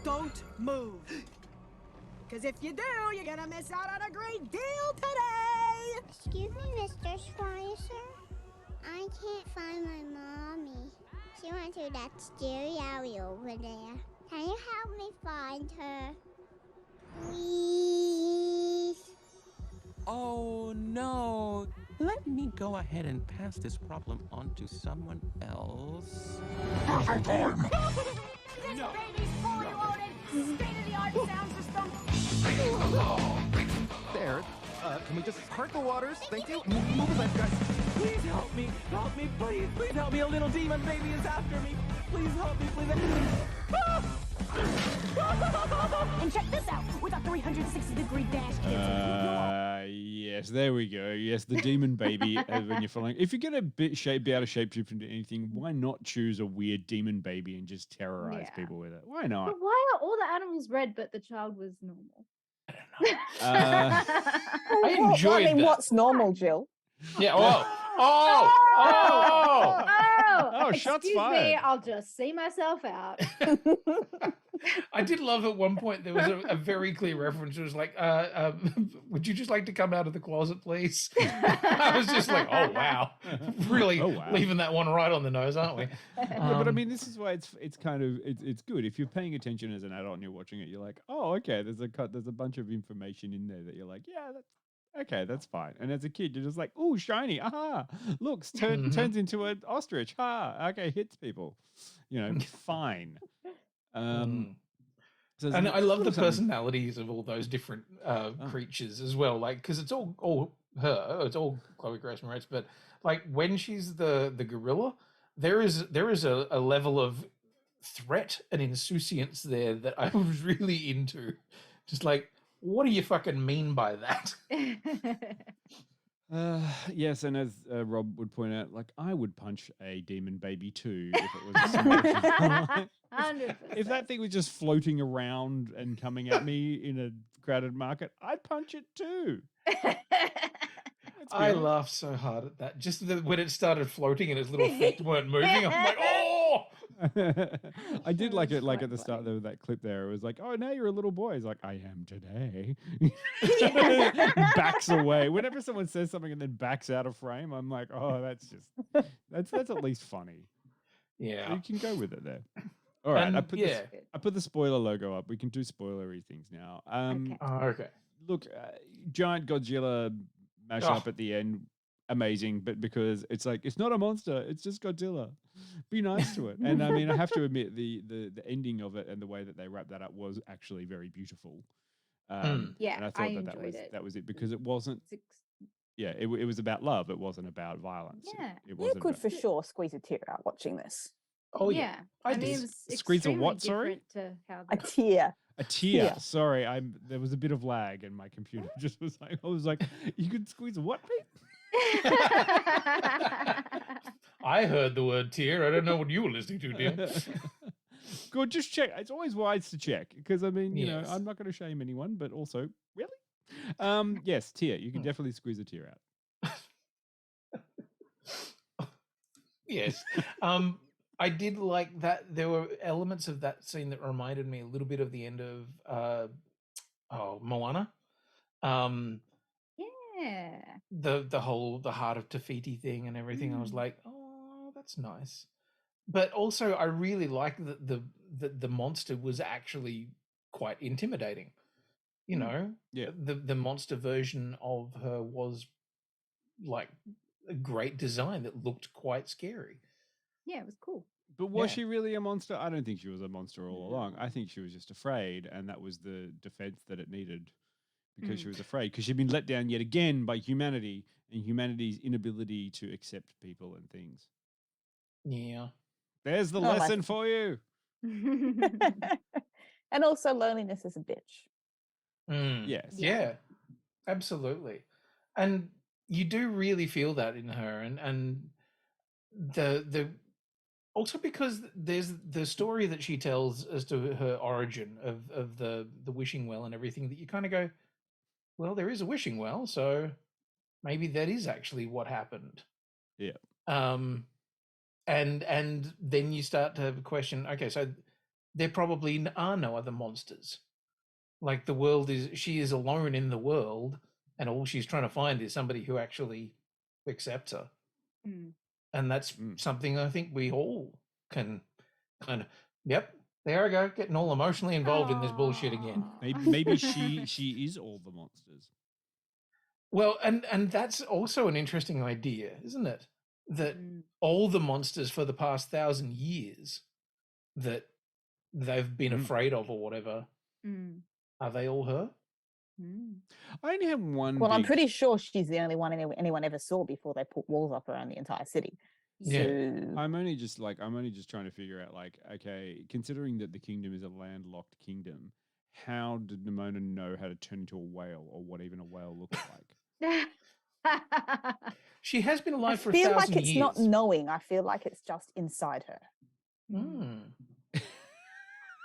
Don't move. Because if you do, you're going to miss out on a great deal today. Excuse me, Mr. Spicer. I can't find my mommy. She went to that scary alley over there. Can you help me find her? Please. Oh no. Let me go ahead and pass this problem on to someone else. This baby's fully loaded, state-of-the-art sound system. There. Can we just part the waters? Thank you. Move the left, guys. Please help me, please. Please help me. A little demon baby is after me. Please help me, please. And check this out, with a 360-degree dash cancel. Yes, there we go. Yes, the demon baby. When you're following, if you're gonna be able to shapeshift into anything, why not choose a weird demon baby and just terrorize people with it? Why not? But why are all the animals red, but the child was normal? I enjoyed I mean, that. what's normal, Jill? Yeah. Oh. Oh, shots Excuse fired. me, I'll just see myself out. I did love at one point there was a very clear reference. It was like, would you just like to come out of the closet, please? I was just like, oh wow, really leaving that one right on the nose, aren't we? Yeah, but I mean, this is why it's kind of it's good if you're paying attention as an adult and you're watching it. You're like, oh, okay, there's a bunch of information in there that you're like, yeah, that's okay, that's fine. And as a kid, you're just like, oh, shiny, aha, looks turns into an ostrich, okay, hits people, fine. So and I love the personalities of all those different creatures as well, like because it's all her, it's all Chloe Grace Moretz, but like when she's the gorilla, there is a level of threat and insouciance there that I was really into. Just like, what do you fucking mean by that? Yes, and as Rob would point out, like I would punch a demon baby too if it was a simulation. 100%. If that thing was just floating around and coming at me in a crowded market, I'd punch it too. I laughed so hard at that. Just when it started floating and its little feet weren't moving, I'm like, oh! I did like it, like at the start of that clip there. It was like, oh, now you're a little boy. He's like, I am today. Backs away. Whenever someone says something and then backs out of frame, I'm like, oh, that's at least funny. Yeah. So you can go with it there. All right. And, I put the spoiler logo up. We can do spoilery things now. Okay. Look, giant Godzilla mashup at the end. Amazing, but because it's like it's not a monster, it's just Godzilla. Be nice to it. And I mean, I have to admit the ending of it and the way that they wrapped that up was actually very beautiful. Yeah, and I thought I that was it because it wasn't. Yeah, it was about love. It wasn't about violence. Yeah, it You wasn't. could for sure squeeze a tear out watching this. Oh yeah. I mean, it was Squeeze a extremely what? Sorry, different to how A tear. a tear. Sorry, there was a bit of lag and my computer just was like, I was like, you could squeeze a what, Pete? I heard the word tear. I don't know what you were listening to, dear. Good, just check. It's always wise to check because I mean, you know, I'm not going to shame anyone, but also, really, yes, tear. You can definitely squeeze a tear out. Yes. I did like that. There were elements of that scene that reminded me a little bit of the end of Moana. Yeah. The heart of Tafiti thing and everything. I was like, oh, that's nice. But also, I really like that the monster was actually quite intimidating. You know, the monster version of her was like a great design that looked quite scary. Yeah, it was cool. But was she really a monster? I don't think she was a monster all along. I think she was just afraid, and that was the defense that it needed because she was afraid. Because she'd been let down yet again by humanity and humanity's inability to accept people and things. Yeah. There's the lesson for you. And also loneliness is a bitch. Yes. Yeah, absolutely. And you do really feel that in her, and the Also because there's the story that she tells as to her origin of the wishing well and everything, that you kind of go, well, there is a wishing well, so maybe that is actually what happened. Yeah. And then you start to question, okay, so there probably are no other monsters. Like she is alone in the world, and all she's trying to find is somebody who actually accepts her. Mm. And that's something I think we all can kind of, yep, there I go, getting all emotionally involved in this bullshit again. Maybe she is all the monsters. Well, and that's also an interesting idea, isn't it? That all the monsters for the past 1,000 years that they've been afraid of or whatever, are they all her? I only have one. Well, I'm pretty sure she's the only one anyone ever saw before they put walls up around the entire city. Yeah. So I'm only just trying to figure out, like, okay, considering that the kingdom is a landlocked kingdom, how did Nimona know how to turn into a whale, or what even a whale looks like? She has been alive for I feel 1,000 like it's years. not knowing. I feel like it's just inside her.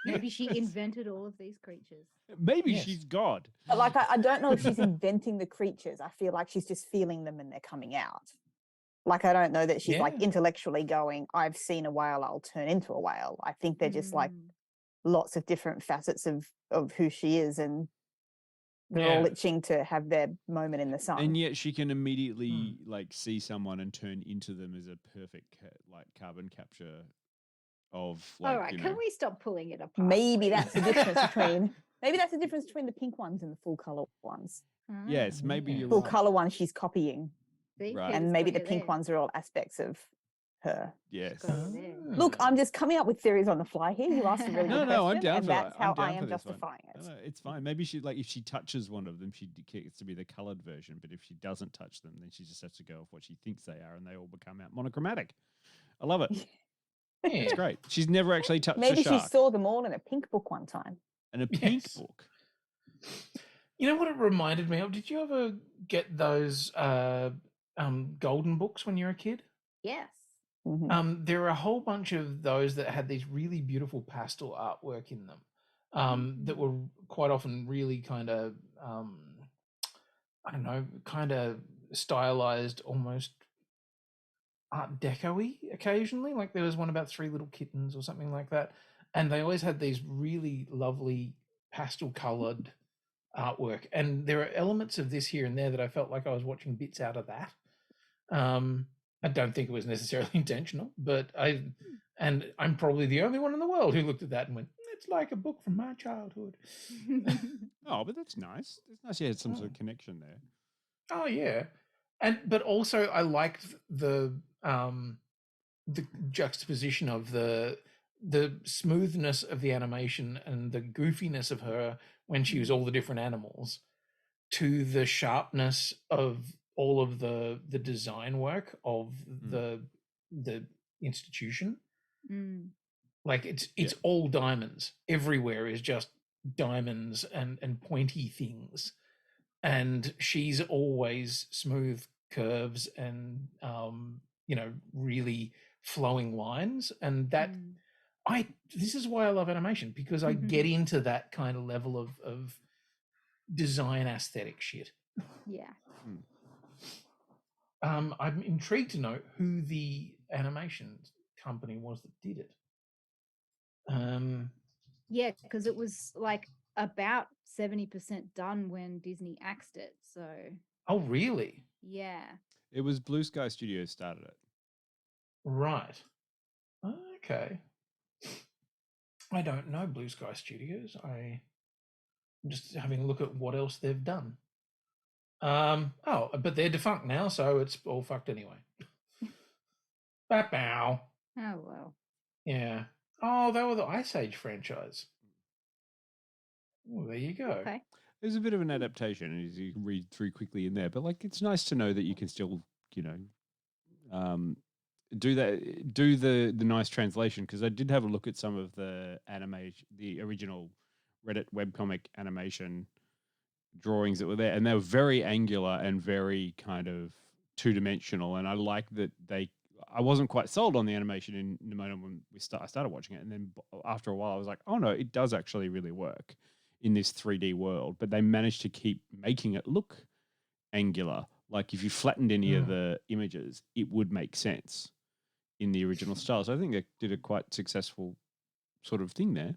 Maybe she invented all of these creatures. Maybe she's God. But like, I don't know if she's inventing the creatures. I feel like she's just feeling them and they're coming out. Like, I don't know that she's like intellectually going, I've seen a whale, I'll turn into a whale. I think they're just like lots of different facets of who she is, and they're all itching to have their moment in the sun. And yet she can immediately like see someone and turn into them as a perfect like carbon capture of, like, all right, can we stop pulling it apart? Maybe that's the difference between the pink ones and the full color ones. Yes, maybe you're full right. color ones she's copying. Right. And maybe the pink ones are all aspects of her. Yes. Look, I'm just coming up with theories on the fly here. You asked a really good question. No, I'm down and for that's that. how I'm down I am for this one. justifying it. No, it's fine. Maybe she, like, if she touches one of them, she gets to be the colored version. But if she doesn't touch them, then she just has to go off what she thinks they are, and they all become out monochromatic. I love it. It's great. She's never actually touched Maybe a shark. she saw them all in a pink book one time. In a pink book. You know what it reminded me of? Did you ever get those golden books when you were a kid? Yes. There are a whole bunch of those that had these really beautiful pastel artwork in them, that were quite often really kind of, I don't know, kind of stylized, almost Art Deco-y occasionally. Like there was one about 3 little kittens or something like that, and they always had these really lovely pastel colored artwork. And there are elements of this here and there that I felt like I was watching bits out of that. I don't think it was necessarily intentional, but I'm probably the only one in the world who looked at that and went, it's like a book from my childhood. Oh, but that's nice. It's nice you had some sort of connection there. Oh yeah. But also I liked the juxtaposition of the smoothness of the animation and the goofiness of her when she was all the different animals, to the sharpness of all of the design work of the institution. Like it's all diamonds. Everywhere is just diamonds and pointy things, and she's always smooth curves and really flowing lines. And that this is why I love animation, because I get into that kind of level of design aesthetic shit. Yeah. I'm intrigued to know who the animation company was that did it. Yeah, because it was like about 70% done when Disney axed it. So. Oh, really? Yeah. It was Blue Sky Studios started it. Right. Okay. I don't know Blue Sky Studios. I'm just having a look at what else they've done. But they're defunct now, so it's all fucked anyway. Bow. Oh, well. Yeah. Oh, they were the Ice Age franchise. Well, there you go. Okay. There's a bit of an adaptation, as you can read through quickly in there, but like it's nice to know that you can still, do the nice translation, because I did have a look at some of the animation, the original Reddit webcomic animation drawings that were there, and they were very angular and very kind of 2-dimensional, and I like that I wasn't quite sold on the animation in Nimona when I started watching it, and then after a while, I was like, oh no, it does actually really work in this 3D world. But they managed to keep making it look angular. Like if you flattened any of the images, it would make sense in the original style. So I think they did a quite successful sort of thing there.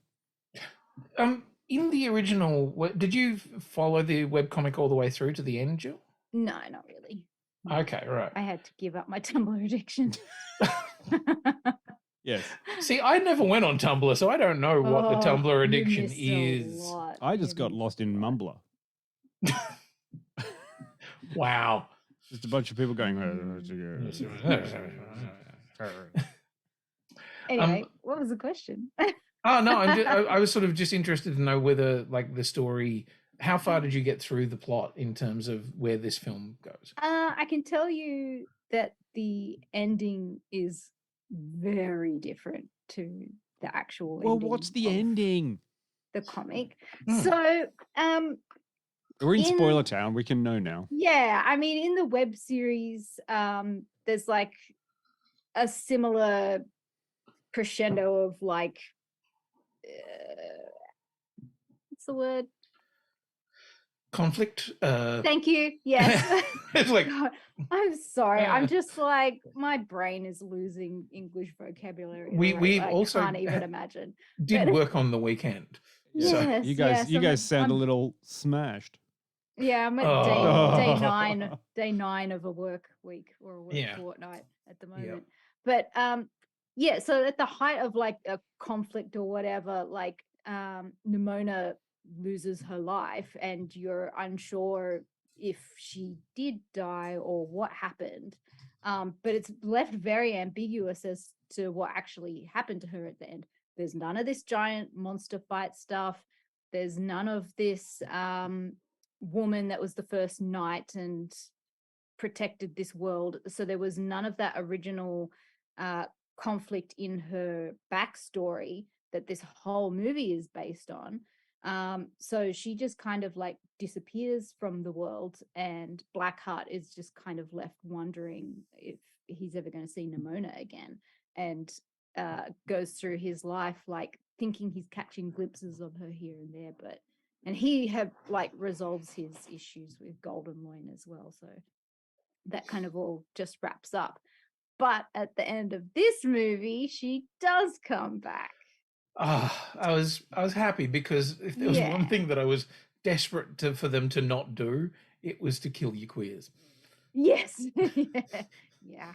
In the original, did you follow the webcomic all the way through to the end, Jill? No, not really. Okay, right. I had to give up my Tumblr addiction. Yes. See, I never went on Tumblr, so I don't know what the Tumblr addiction is. I just got lost in Mumbler. Wow. Just a bunch of people going. Anyway, what was the question? Oh no, I was sort of just interested to know whether, like, the story. How far did you get through the plot in terms of where this film goes? I can tell you that the ending is very different to the actual. Well, what's the ending? The comic. So, we're in spoiler town. We can know now. Yeah, I mean, in the web series, there's like a similar crescendo of like, what's the word? Conflict. Thank you. Yes. It's like, God, I'm sorry. I'm just like, my brain is losing English vocabulary. We I also can't even imagine. Did work on the weekend. Yes, so you guys sound a little smashed. Yeah, I'm at day nine of a work week or a work fortnight at the moment. But yeah, so at the height of like a conflict or whatever, like Nimona loses her life and you're unsure if she did die or what happened. But it's left very ambiguous as to what actually happened to her at the end. There's none of this giant monster fight stuff. There's none of this woman that was the first knight and protected this world. So there was none of that original conflict in her backstory that this whole movie is based on. So she just kind of like disappears from the world, and Blackheart is just kind of left wondering if he's ever going to see Nimona again, and goes through his life like thinking he's catching glimpses of her here and there, and he resolves his issues with Golden Loin as well. So that kind of all just wraps up. But at the end of this movie, she does come back. I was happy, because if there was one thing that I was desperate for them to not do, it was to kill your queers. Yes. Yeah.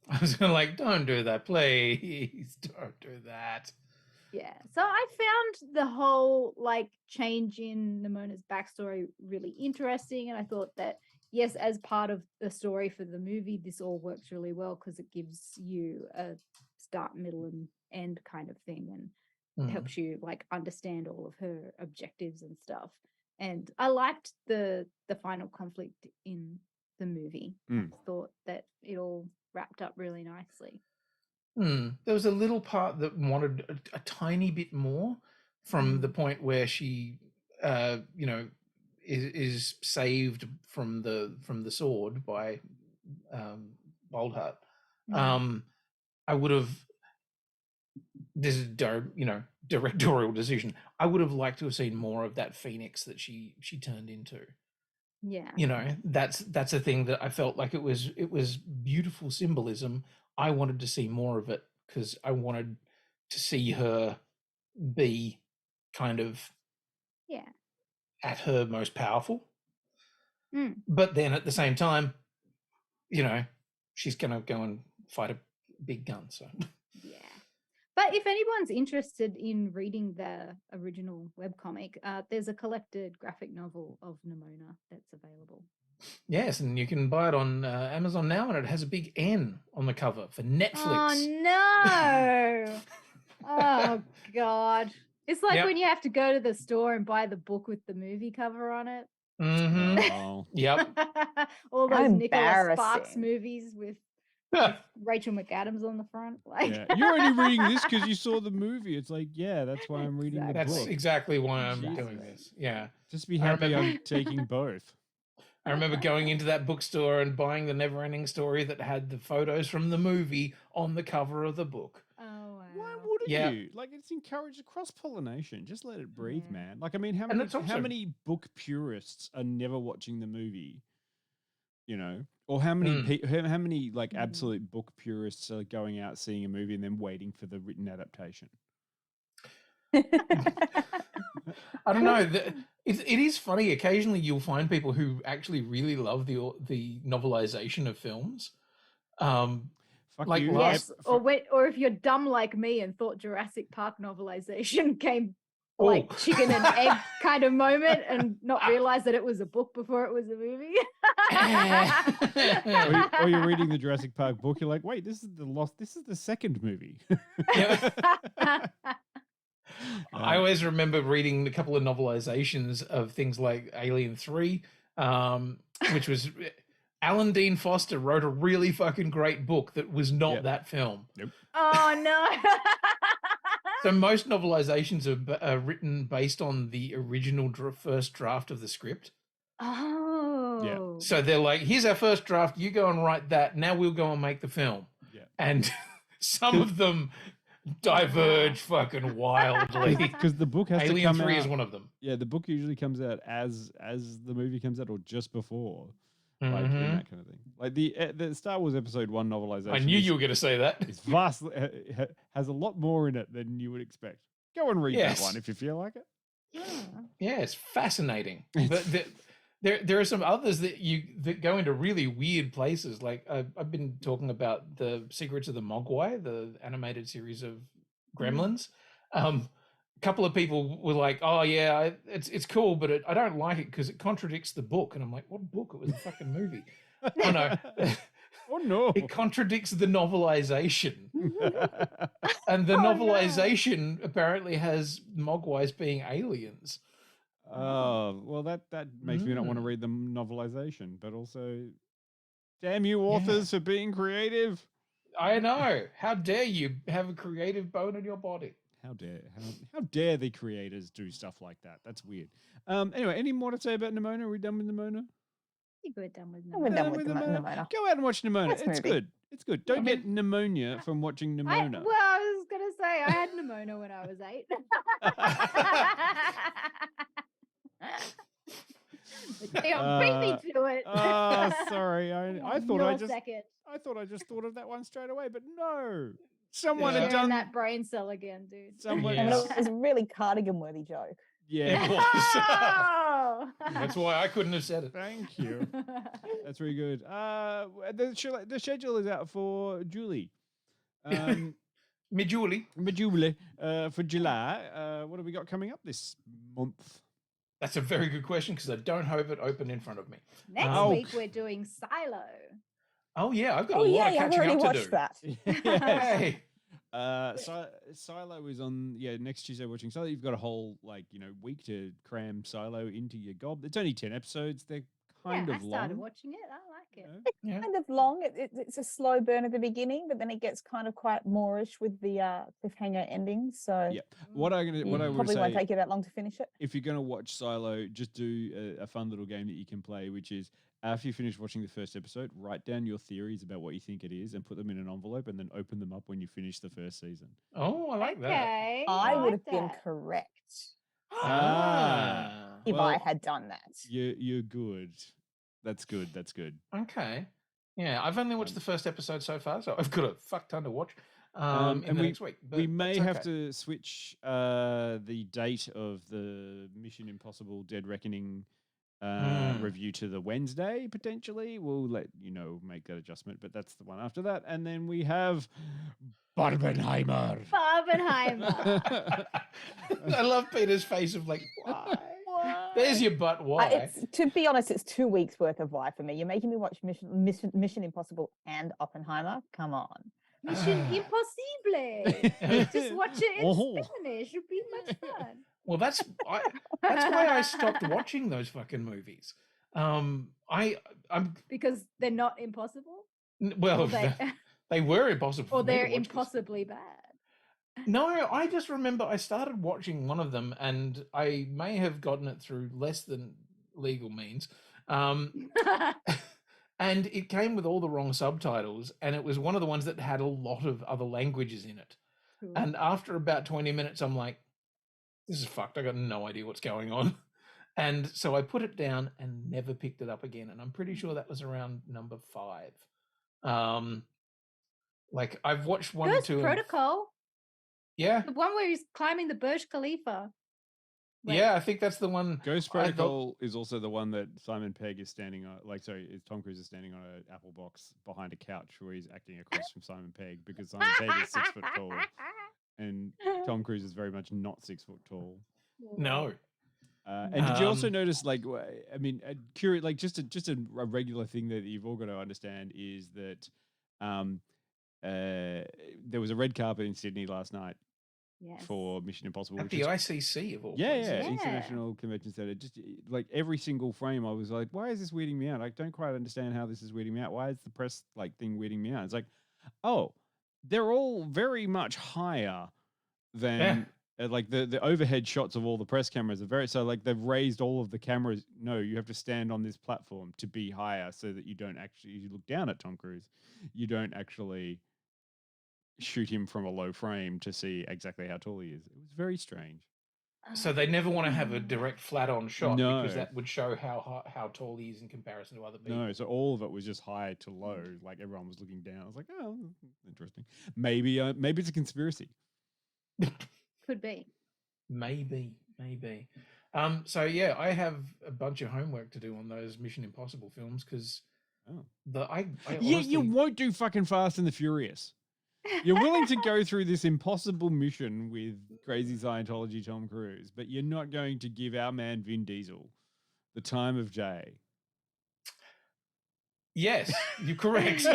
I was kind of like, don't do that, please, don't do that. Yeah. So I found the whole like change in Nimona's backstory really interesting, and I thought that yes, as part of the story for the movie, this all works really well because it gives you a start, middle, and end kind of thing, and helps you like understand all of her objectives and stuff. And I liked the final conflict in the movie. I thought that it all wrapped up really nicely. There was a little part that wanted a tiny bit more, from the point where she is saved from the sword by Boldheart. I would have, this is directorial decision, I would have liked to have seen more of that phoenix that she turned into. Yeah. That's a thing that I felt like it was beautiful symbolism. I wanted to see more of it because I wanted to see her be kind of at her most powerful. But then at the same time, she's gonna go and fight a big gun. So yeah. But if anyone's interested in reading the original webcomic, there's a collected graphic novel of Nimona that's available. Yes, and you can buy it on Amazon now, and it has a big N on the cover for Netflix. Oh, no. Oh, God. It's like when you have to go to the store and buy the book with the movie cover on it. Oh. Yep. All those Nicholas Sparks movies with Rachel McAdams on the front. You're only reading this because you saw the movie. It's like, that's why I'm reading the book. That's exactly why I'm doing this. Yeah. Just be happy I'm taking both. I remember going into that bookstore and buying the Neverending Story that had the photos from the movie on the cover of the book. Oh wow. Why wouldn't Yeah. you? Like, it's encouraged cross pollination. Just let it breathe, Yeah. man. Like, I mean, how And many it's also- book purists are never watching the movie? You know, or how many how many like absolute book purists are going out seeing a movie and then waiting for the written adaptation? I don't know. It is funny. Occasionally, you'll find people who actually really love the novelization of films. Fuck Like you. last, Or if you're dumb like me and thought Jurassic Park novelization came Oh. like chicken and egg kind of moment and not realize that it was a book before it was a movie. Or you're reading the Jurassic Park book. You're like, wait, this is the second movie. I always remember reading a couple of novelizations of things like Alien 3, which was Alan Dean Foster wrote a really fucking great book that was not that film. Nope. Oh no. So most novelizations are written based on the original first draft of the script. Oh. So they're like, here's our first draft. You go and write that. Now we'll go and make the film. Yeah. And some of them diverge fucking wildly. Because the book has to Alien come 3 out. is one of them. Yeah, the book usually comes out as the movie comes out or just before. Like in that kind of thing. Like the Star Wars Episode 1 novelization. I knew you were going to say that. It's vastly has a lot more in it than you would expect. Go and read that Yes. one if you feel like it. Yeah, it's fascinating. But there are some others that go into really weird places. Like I've been talking about the Secrets of the Mogwai, the animated series of Gremlins. A couple of people were like, "Oh yeah, it's cool, but I don't like it because it contradicts the book." And I'm like, "What book? It was a fucking movie." Oh no. Oh no. It contradicts the novelization. And the novelization apparently has Mogwais being aliens. Oh, well, that makes me not want to read the novelization, but also, damn you authors for being creative. I know. How dare you have a creative bone in your body? How dare the creators do stuff like that? That's weird. Anyway, any more to say about Nimona? Are we done with Nimona? I think we're done with We're Nimona. done with Nimona. Go out and watch Nimona. Nice It's movie. good. It's good. Don't get pneumonia from watching Nimona. I was gonna say I had Nimona when I was 8. Damn, beat me to it. Oh, sorry. I thought I Your just second. I thought I just thought of that one straight away, but no. Someone Sharing had done that brain cell again, dude. Someone I mean, it was a really cardigan-worthy joke. Yeah. It was. Oh! That's why I couldn't have said it. Thank you. That's really good. The schedule is out for Julie. Mid-Julie. For July. What have we got coming up this month? That's a very good question because I don't have it open in front of me. Next week we're doing Silo. Oh yeah, I've got a lot of I've catching already up to watched do. that. Hey. Silo is on next Tuesday watching Silo. You've got a whole week to cram Silo into your gob. It's only 10 episodes. They're kind of I started long. watching it. I like it. Yeah. Kind of long. It's a slow burn at the beginning, but then it gets kind of quite moorish with the cliffhanger ending. So Yeah. What I would probably won't say, take you that long to finish it. if you're going to watch Silo, just do a fun little game that you can play, which is after you finish watching the first episode, write down your theories about what you think it is and put them in an envelope and then open them up when you finish the first season. Oh, I like that. Okay. I would have like been that. correct Ah. if Well, I had done that. You're good. That's good. That's good. Okay. Yeah, I've only watched the first episode so far, so I've got a fuck ton to watch in And the next week. But we may that's have okay. to switch the date of the Mission Impossible Dead Reckoning review to the Wednesday, potentially. We'll let you know, make that adjustment, but that's the one after that. And then we have Barbenheimer. Barbenheimer. I love Peter's face of like, why? There's your butt. Why? To be honest, it's 2 weeks worth of why for me. You're making me watch Mission Impossible and Oppenheimer. Come on. Mission Impossible. Just watch it in Oh. Spanish. It'll be much fun. Well, that's why I stopped watching those fucking movies. I'm Because they're not impossible. well, Or they, they were impossible. or for me to they're watch 'cause- impossibly bad. No, I just remember I started watching one of them, and I may have gotten it through less than legal means. Um, and it came with all the wrong subtitles, and it was one of the ones that had a lot of other languages in it. Cool. And after about 20 minutes, I'm like, this is fucked. I got no idea what's going on. And so I put it down and never picked it up again. And I'm pretty sure that was around number 5. Like I've watched 1, Ghost 2, and Protocol, yeah, the one where he's climbing the Burj Khalifa. Wait. yeah, I think that's the one. Ghost I thought- Protocol is also the one that Simon Pegg is standing on. Tom Cruise is standing on an apple box behind a couch where he's acting across from Simon Pegg because Simon Pegg is 6 foot tall, and Tom Cruise is very much not 6 foot tall. No. And did you also notice, like, I mean, curious, like, just a regular thing that you've all got to understand is that there was a red carpet in Sydney last night for Mission Impossible. At the ICC of all yeah, places. International Convention Center. Just like every single frame, I was like, why is this weirding me out? I don't quite understand how this is weirding me out. Why is the press like thing weirding me out? It's like, oh, they're all very much higher than like the overhead shots of all the press cameras are very, so like they've raised all of the cameras. No, you have to stand on this platform to be higher so that you don't actually, you look down at Tom Cruise, you don't actually shoot him from a low frame to see exactly how tall he is. It was very strange. So they never want to have a direct flat-on shot No. because that would show how tall he is in comparison to other people. No, so all of it was just high to low. Like everyone was looking down. I was like, oh, interesting. Maybe it's a conspiracy. Could be. Maybe. So yeah, I have a bunch of homework to do on those Mission Impossible films because I Yeah, honestly, you won't do fucking Fast and the Furious. You're willing to go through this impossible mission with crazy Scientology Tom Cruise, but you're not going to give our man Vin Diesel the time of day. Yes, you're correct.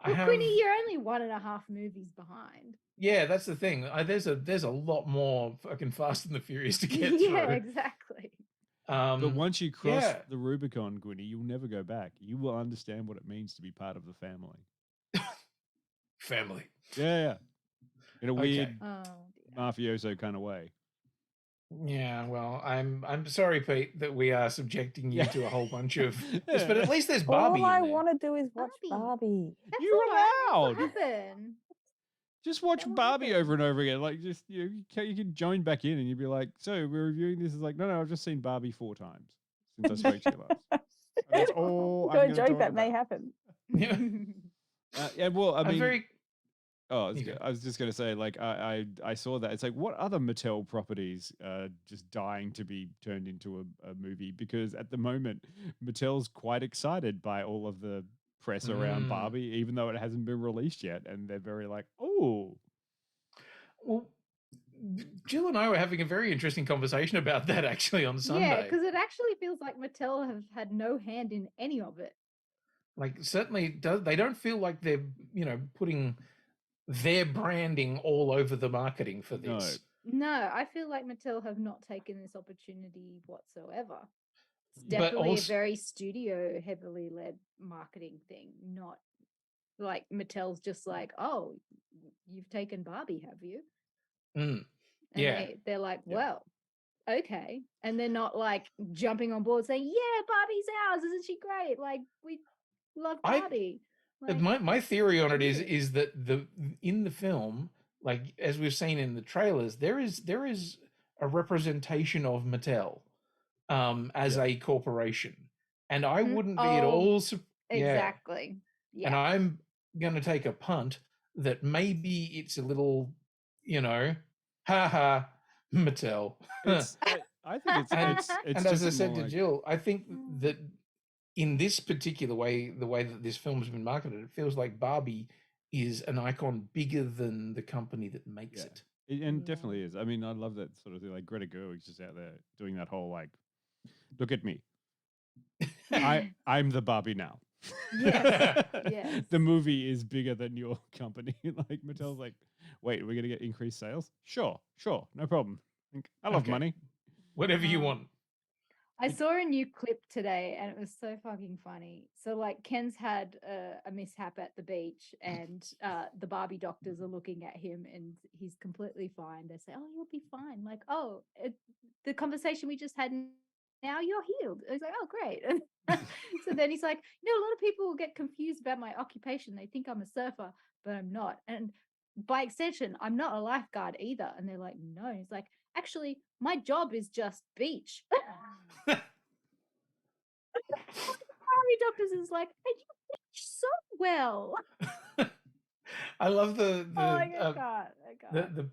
Quinny, you're only 1.5 movies behind. Yeah, that's the thing. There's a lot more fucking Fast and the Furious to get Yeah, through. exactly. But once you cross the Rubicon, Quinny, you'll never go back. You will understand what it means to be part of the family. Family. Yeah. In a weird Oh, mafioso kind of way. Yeah, well, I'm sorry, Pete, that we are subjecting you to a whole bunch of this, but at least there's Barbie. All I in there. want to do is watch Barbie. You're allowed. What happened? Just watch Barbie over and over again. Like, just you can join back in and you'd be like, so we're reviewing this. Is like, no, I've just seen Barbie 4 times since I spoke to you last. That's all. Don't joke, that may happen. Yeah, well, I mean, very. Oh, I was just going to say, like, I saw that. It's like, what other Mattel properties are just dying to be turned into a movie? Because at the moment, Mattel's quite excited by all of the press around Barbie, even though it hasn't been released yet. And they're very like, oh. Well, Jill and I were having a very interesting conversation about that actually on Sunday. Yeah, because it actually feels like Mattel have had no hand in any of it. Like, certainly, they don't feel like they're, putting their branding all over the marketing for this. No, I feel like Mattel have not taken this opportunity whatsoever. It's definitely a very studio heavily led marketing thing, not like Mattel's just like, oh, you've taken Barbie, have you? And they're like, well, okay. And they're not like jumping on board saying, yeah, Barbie's ours, isn't she great? Like, we love Barbie. My theory on it is that in the film, like as we've seen in the trailers, there is a representation of Mattel as a corporation, and I wouldn't be at all exactly. Yeah. And I'm going to take a punt that maybe it's a little, haha, Mattel. I think it's and as I said to Jill, I think that in this particular way, the way that this film has been marketed, it feels like Barbie is an icon bigger than the company that makes it. And definitely is. I mean, I love that sort of thing. Like Greta Gerwig's just out there doing that whole like, look at me. I'm the Barbie now. Yes. The movie is bigger than your company. Like Mattel's like, wait, we're gonna get increased sales? Sure, no problem. I love money. Whatever you want. I saw a new clip today and it was so fucking funny. So like Ken's had a mishap at the beach and the Barbie doctors are looking at him and he's completely fine. They say, oh, you'll be fine. Like, oh, the conversation we just had in now you're healed. I was like, oh, great. So then he's like, a lot of people will get confused about my occupation. They think I'm a surfer, but I'm not. And by extension, I'm not a lifeguard either. And they're like, no. He's like, actually, my job is just beach. Army doctors is like, hey, you beach so well. I love the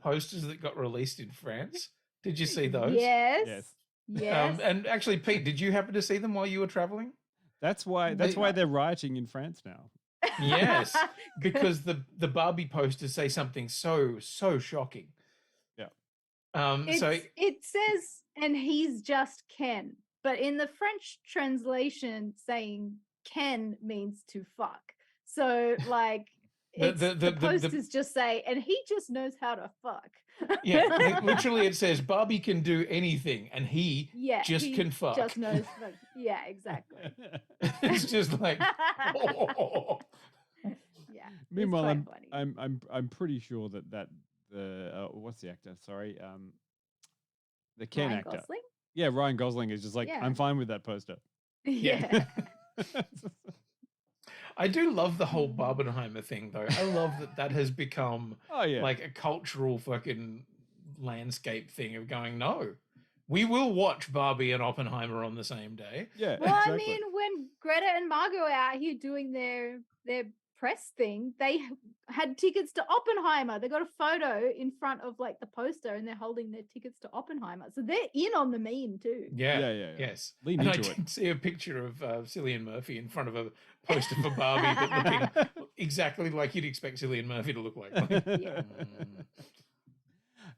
posters that got released in France. Did you see those? Yes. And actually, Pete, did you happen to see them while you were traveling? That's why they're rioting in France now. Yes, because the Barbie posters say something so shocking. Yeah. It says, and he's just Ken, but in the French translation, saying Ken means to fuck. So like. The posters just say, and he just knows how to fuck. Yeah, literally it says Barbie can do anything, and he can fuck. Just knows. Yeah, exactly. It's just like. Oh. Yeah. Meanwhile, I'm pretty sure that the what's the actor? Sorry, the Ken Ryan actor. Gosling? Yeah, Ryan Gosling is just like, I'm fine with that poster. Yeah. I do love the whole Barbenheimer thing, though. I love that has become like a cultural fucking landscape thing of going, no, we will watch Barbie and Oppenheimer on the same day. Yeah. Well, exactly. I mean, when Greta and Margot are out here doing their press thing, they had tickets to Oppenheimer. They got a photo in front of like the poster, and they're holding their tickets to Oppenheimer, so they're in on the meme too. Yes. Lean and into I did see a picture of Cillian Murphy in front of a poster for Barbie, but looking exactly like you'd expect Cillian Murphy to look like.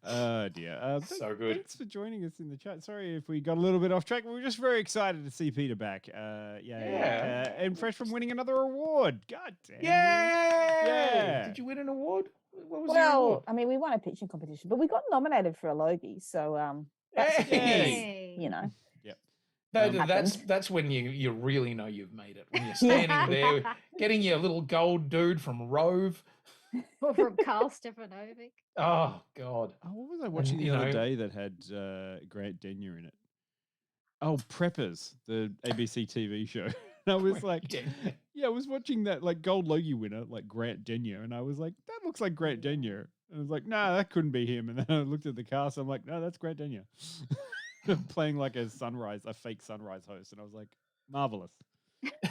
Oh dear. So good. Thanks for joining us in the chat. Sorry if we got a little bit off track. We were just very excited to see Peter back. And fresh from winning another award. God damn. Yeah. Did you win an award? What was your award? I mean, we won a pitching competition, but we got nominated for a Logie. So you know. That's when you really know you've made it. When you're standing there, getting your little gold dude from Rove. Or from Carl Stefanovic. Oh God! What was I watching the other day that had Grant Denyer in it? Oh, Preppers, the ABC TV show. And I was like, I was watching that like Gold Logie winner, like Grant Denyer, and I was like, that looks like Grant Denyer. And I was like, no, that couldn't be him. And then I looked at the cast. I'm like, no, that's Grant Denyer, playing like a fake Sunrise host, and I was like, marvelous,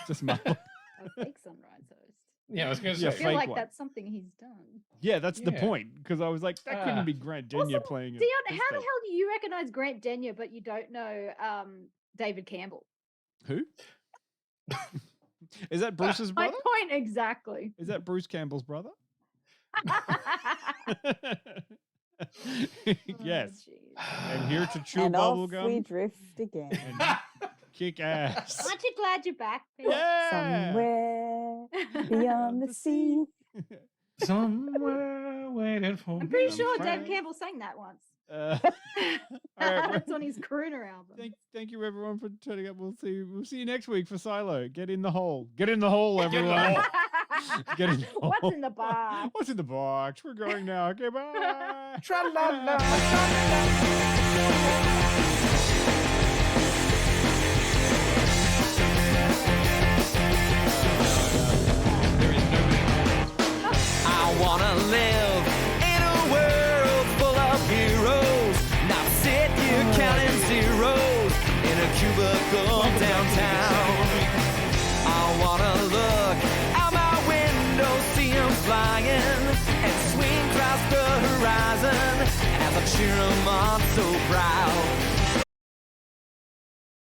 just marvelous. A fake Sunrise host. Yeah, I was going to say. I feel like that's something he's done. Yeah, that's the point, because I was like, that couldn't be Grant Denyer playing it. Dion, how the hell do you recognize Grant Denyer, but you don't know David Campbell? Who? Is that Bruce's brother? My point exactly. Is that Bruce Campbell's brother? Yes. And here to chew bubble gum. We drift again. Kick ass. Aren't you glad you're back? Yeah. Somewhere beyond the sea. Somewhere waiting for me. I'm pretty sure Dave Campbell sang that once. It's on his crooner album. Thank you everyone for turning up. We'll see you next week for Silo. Get in the hole. Get in the hole, everyone. Get in the hole. What's in the box? What's in the box? We're going now. Okay, bye. Tra-la-la. I wanna live in a world full of heroes, not sit here counting zeros in a cubicle downtown. I wanna look out my window, see 'em flying, and swing across the horizon as I cheer 'em on so proud.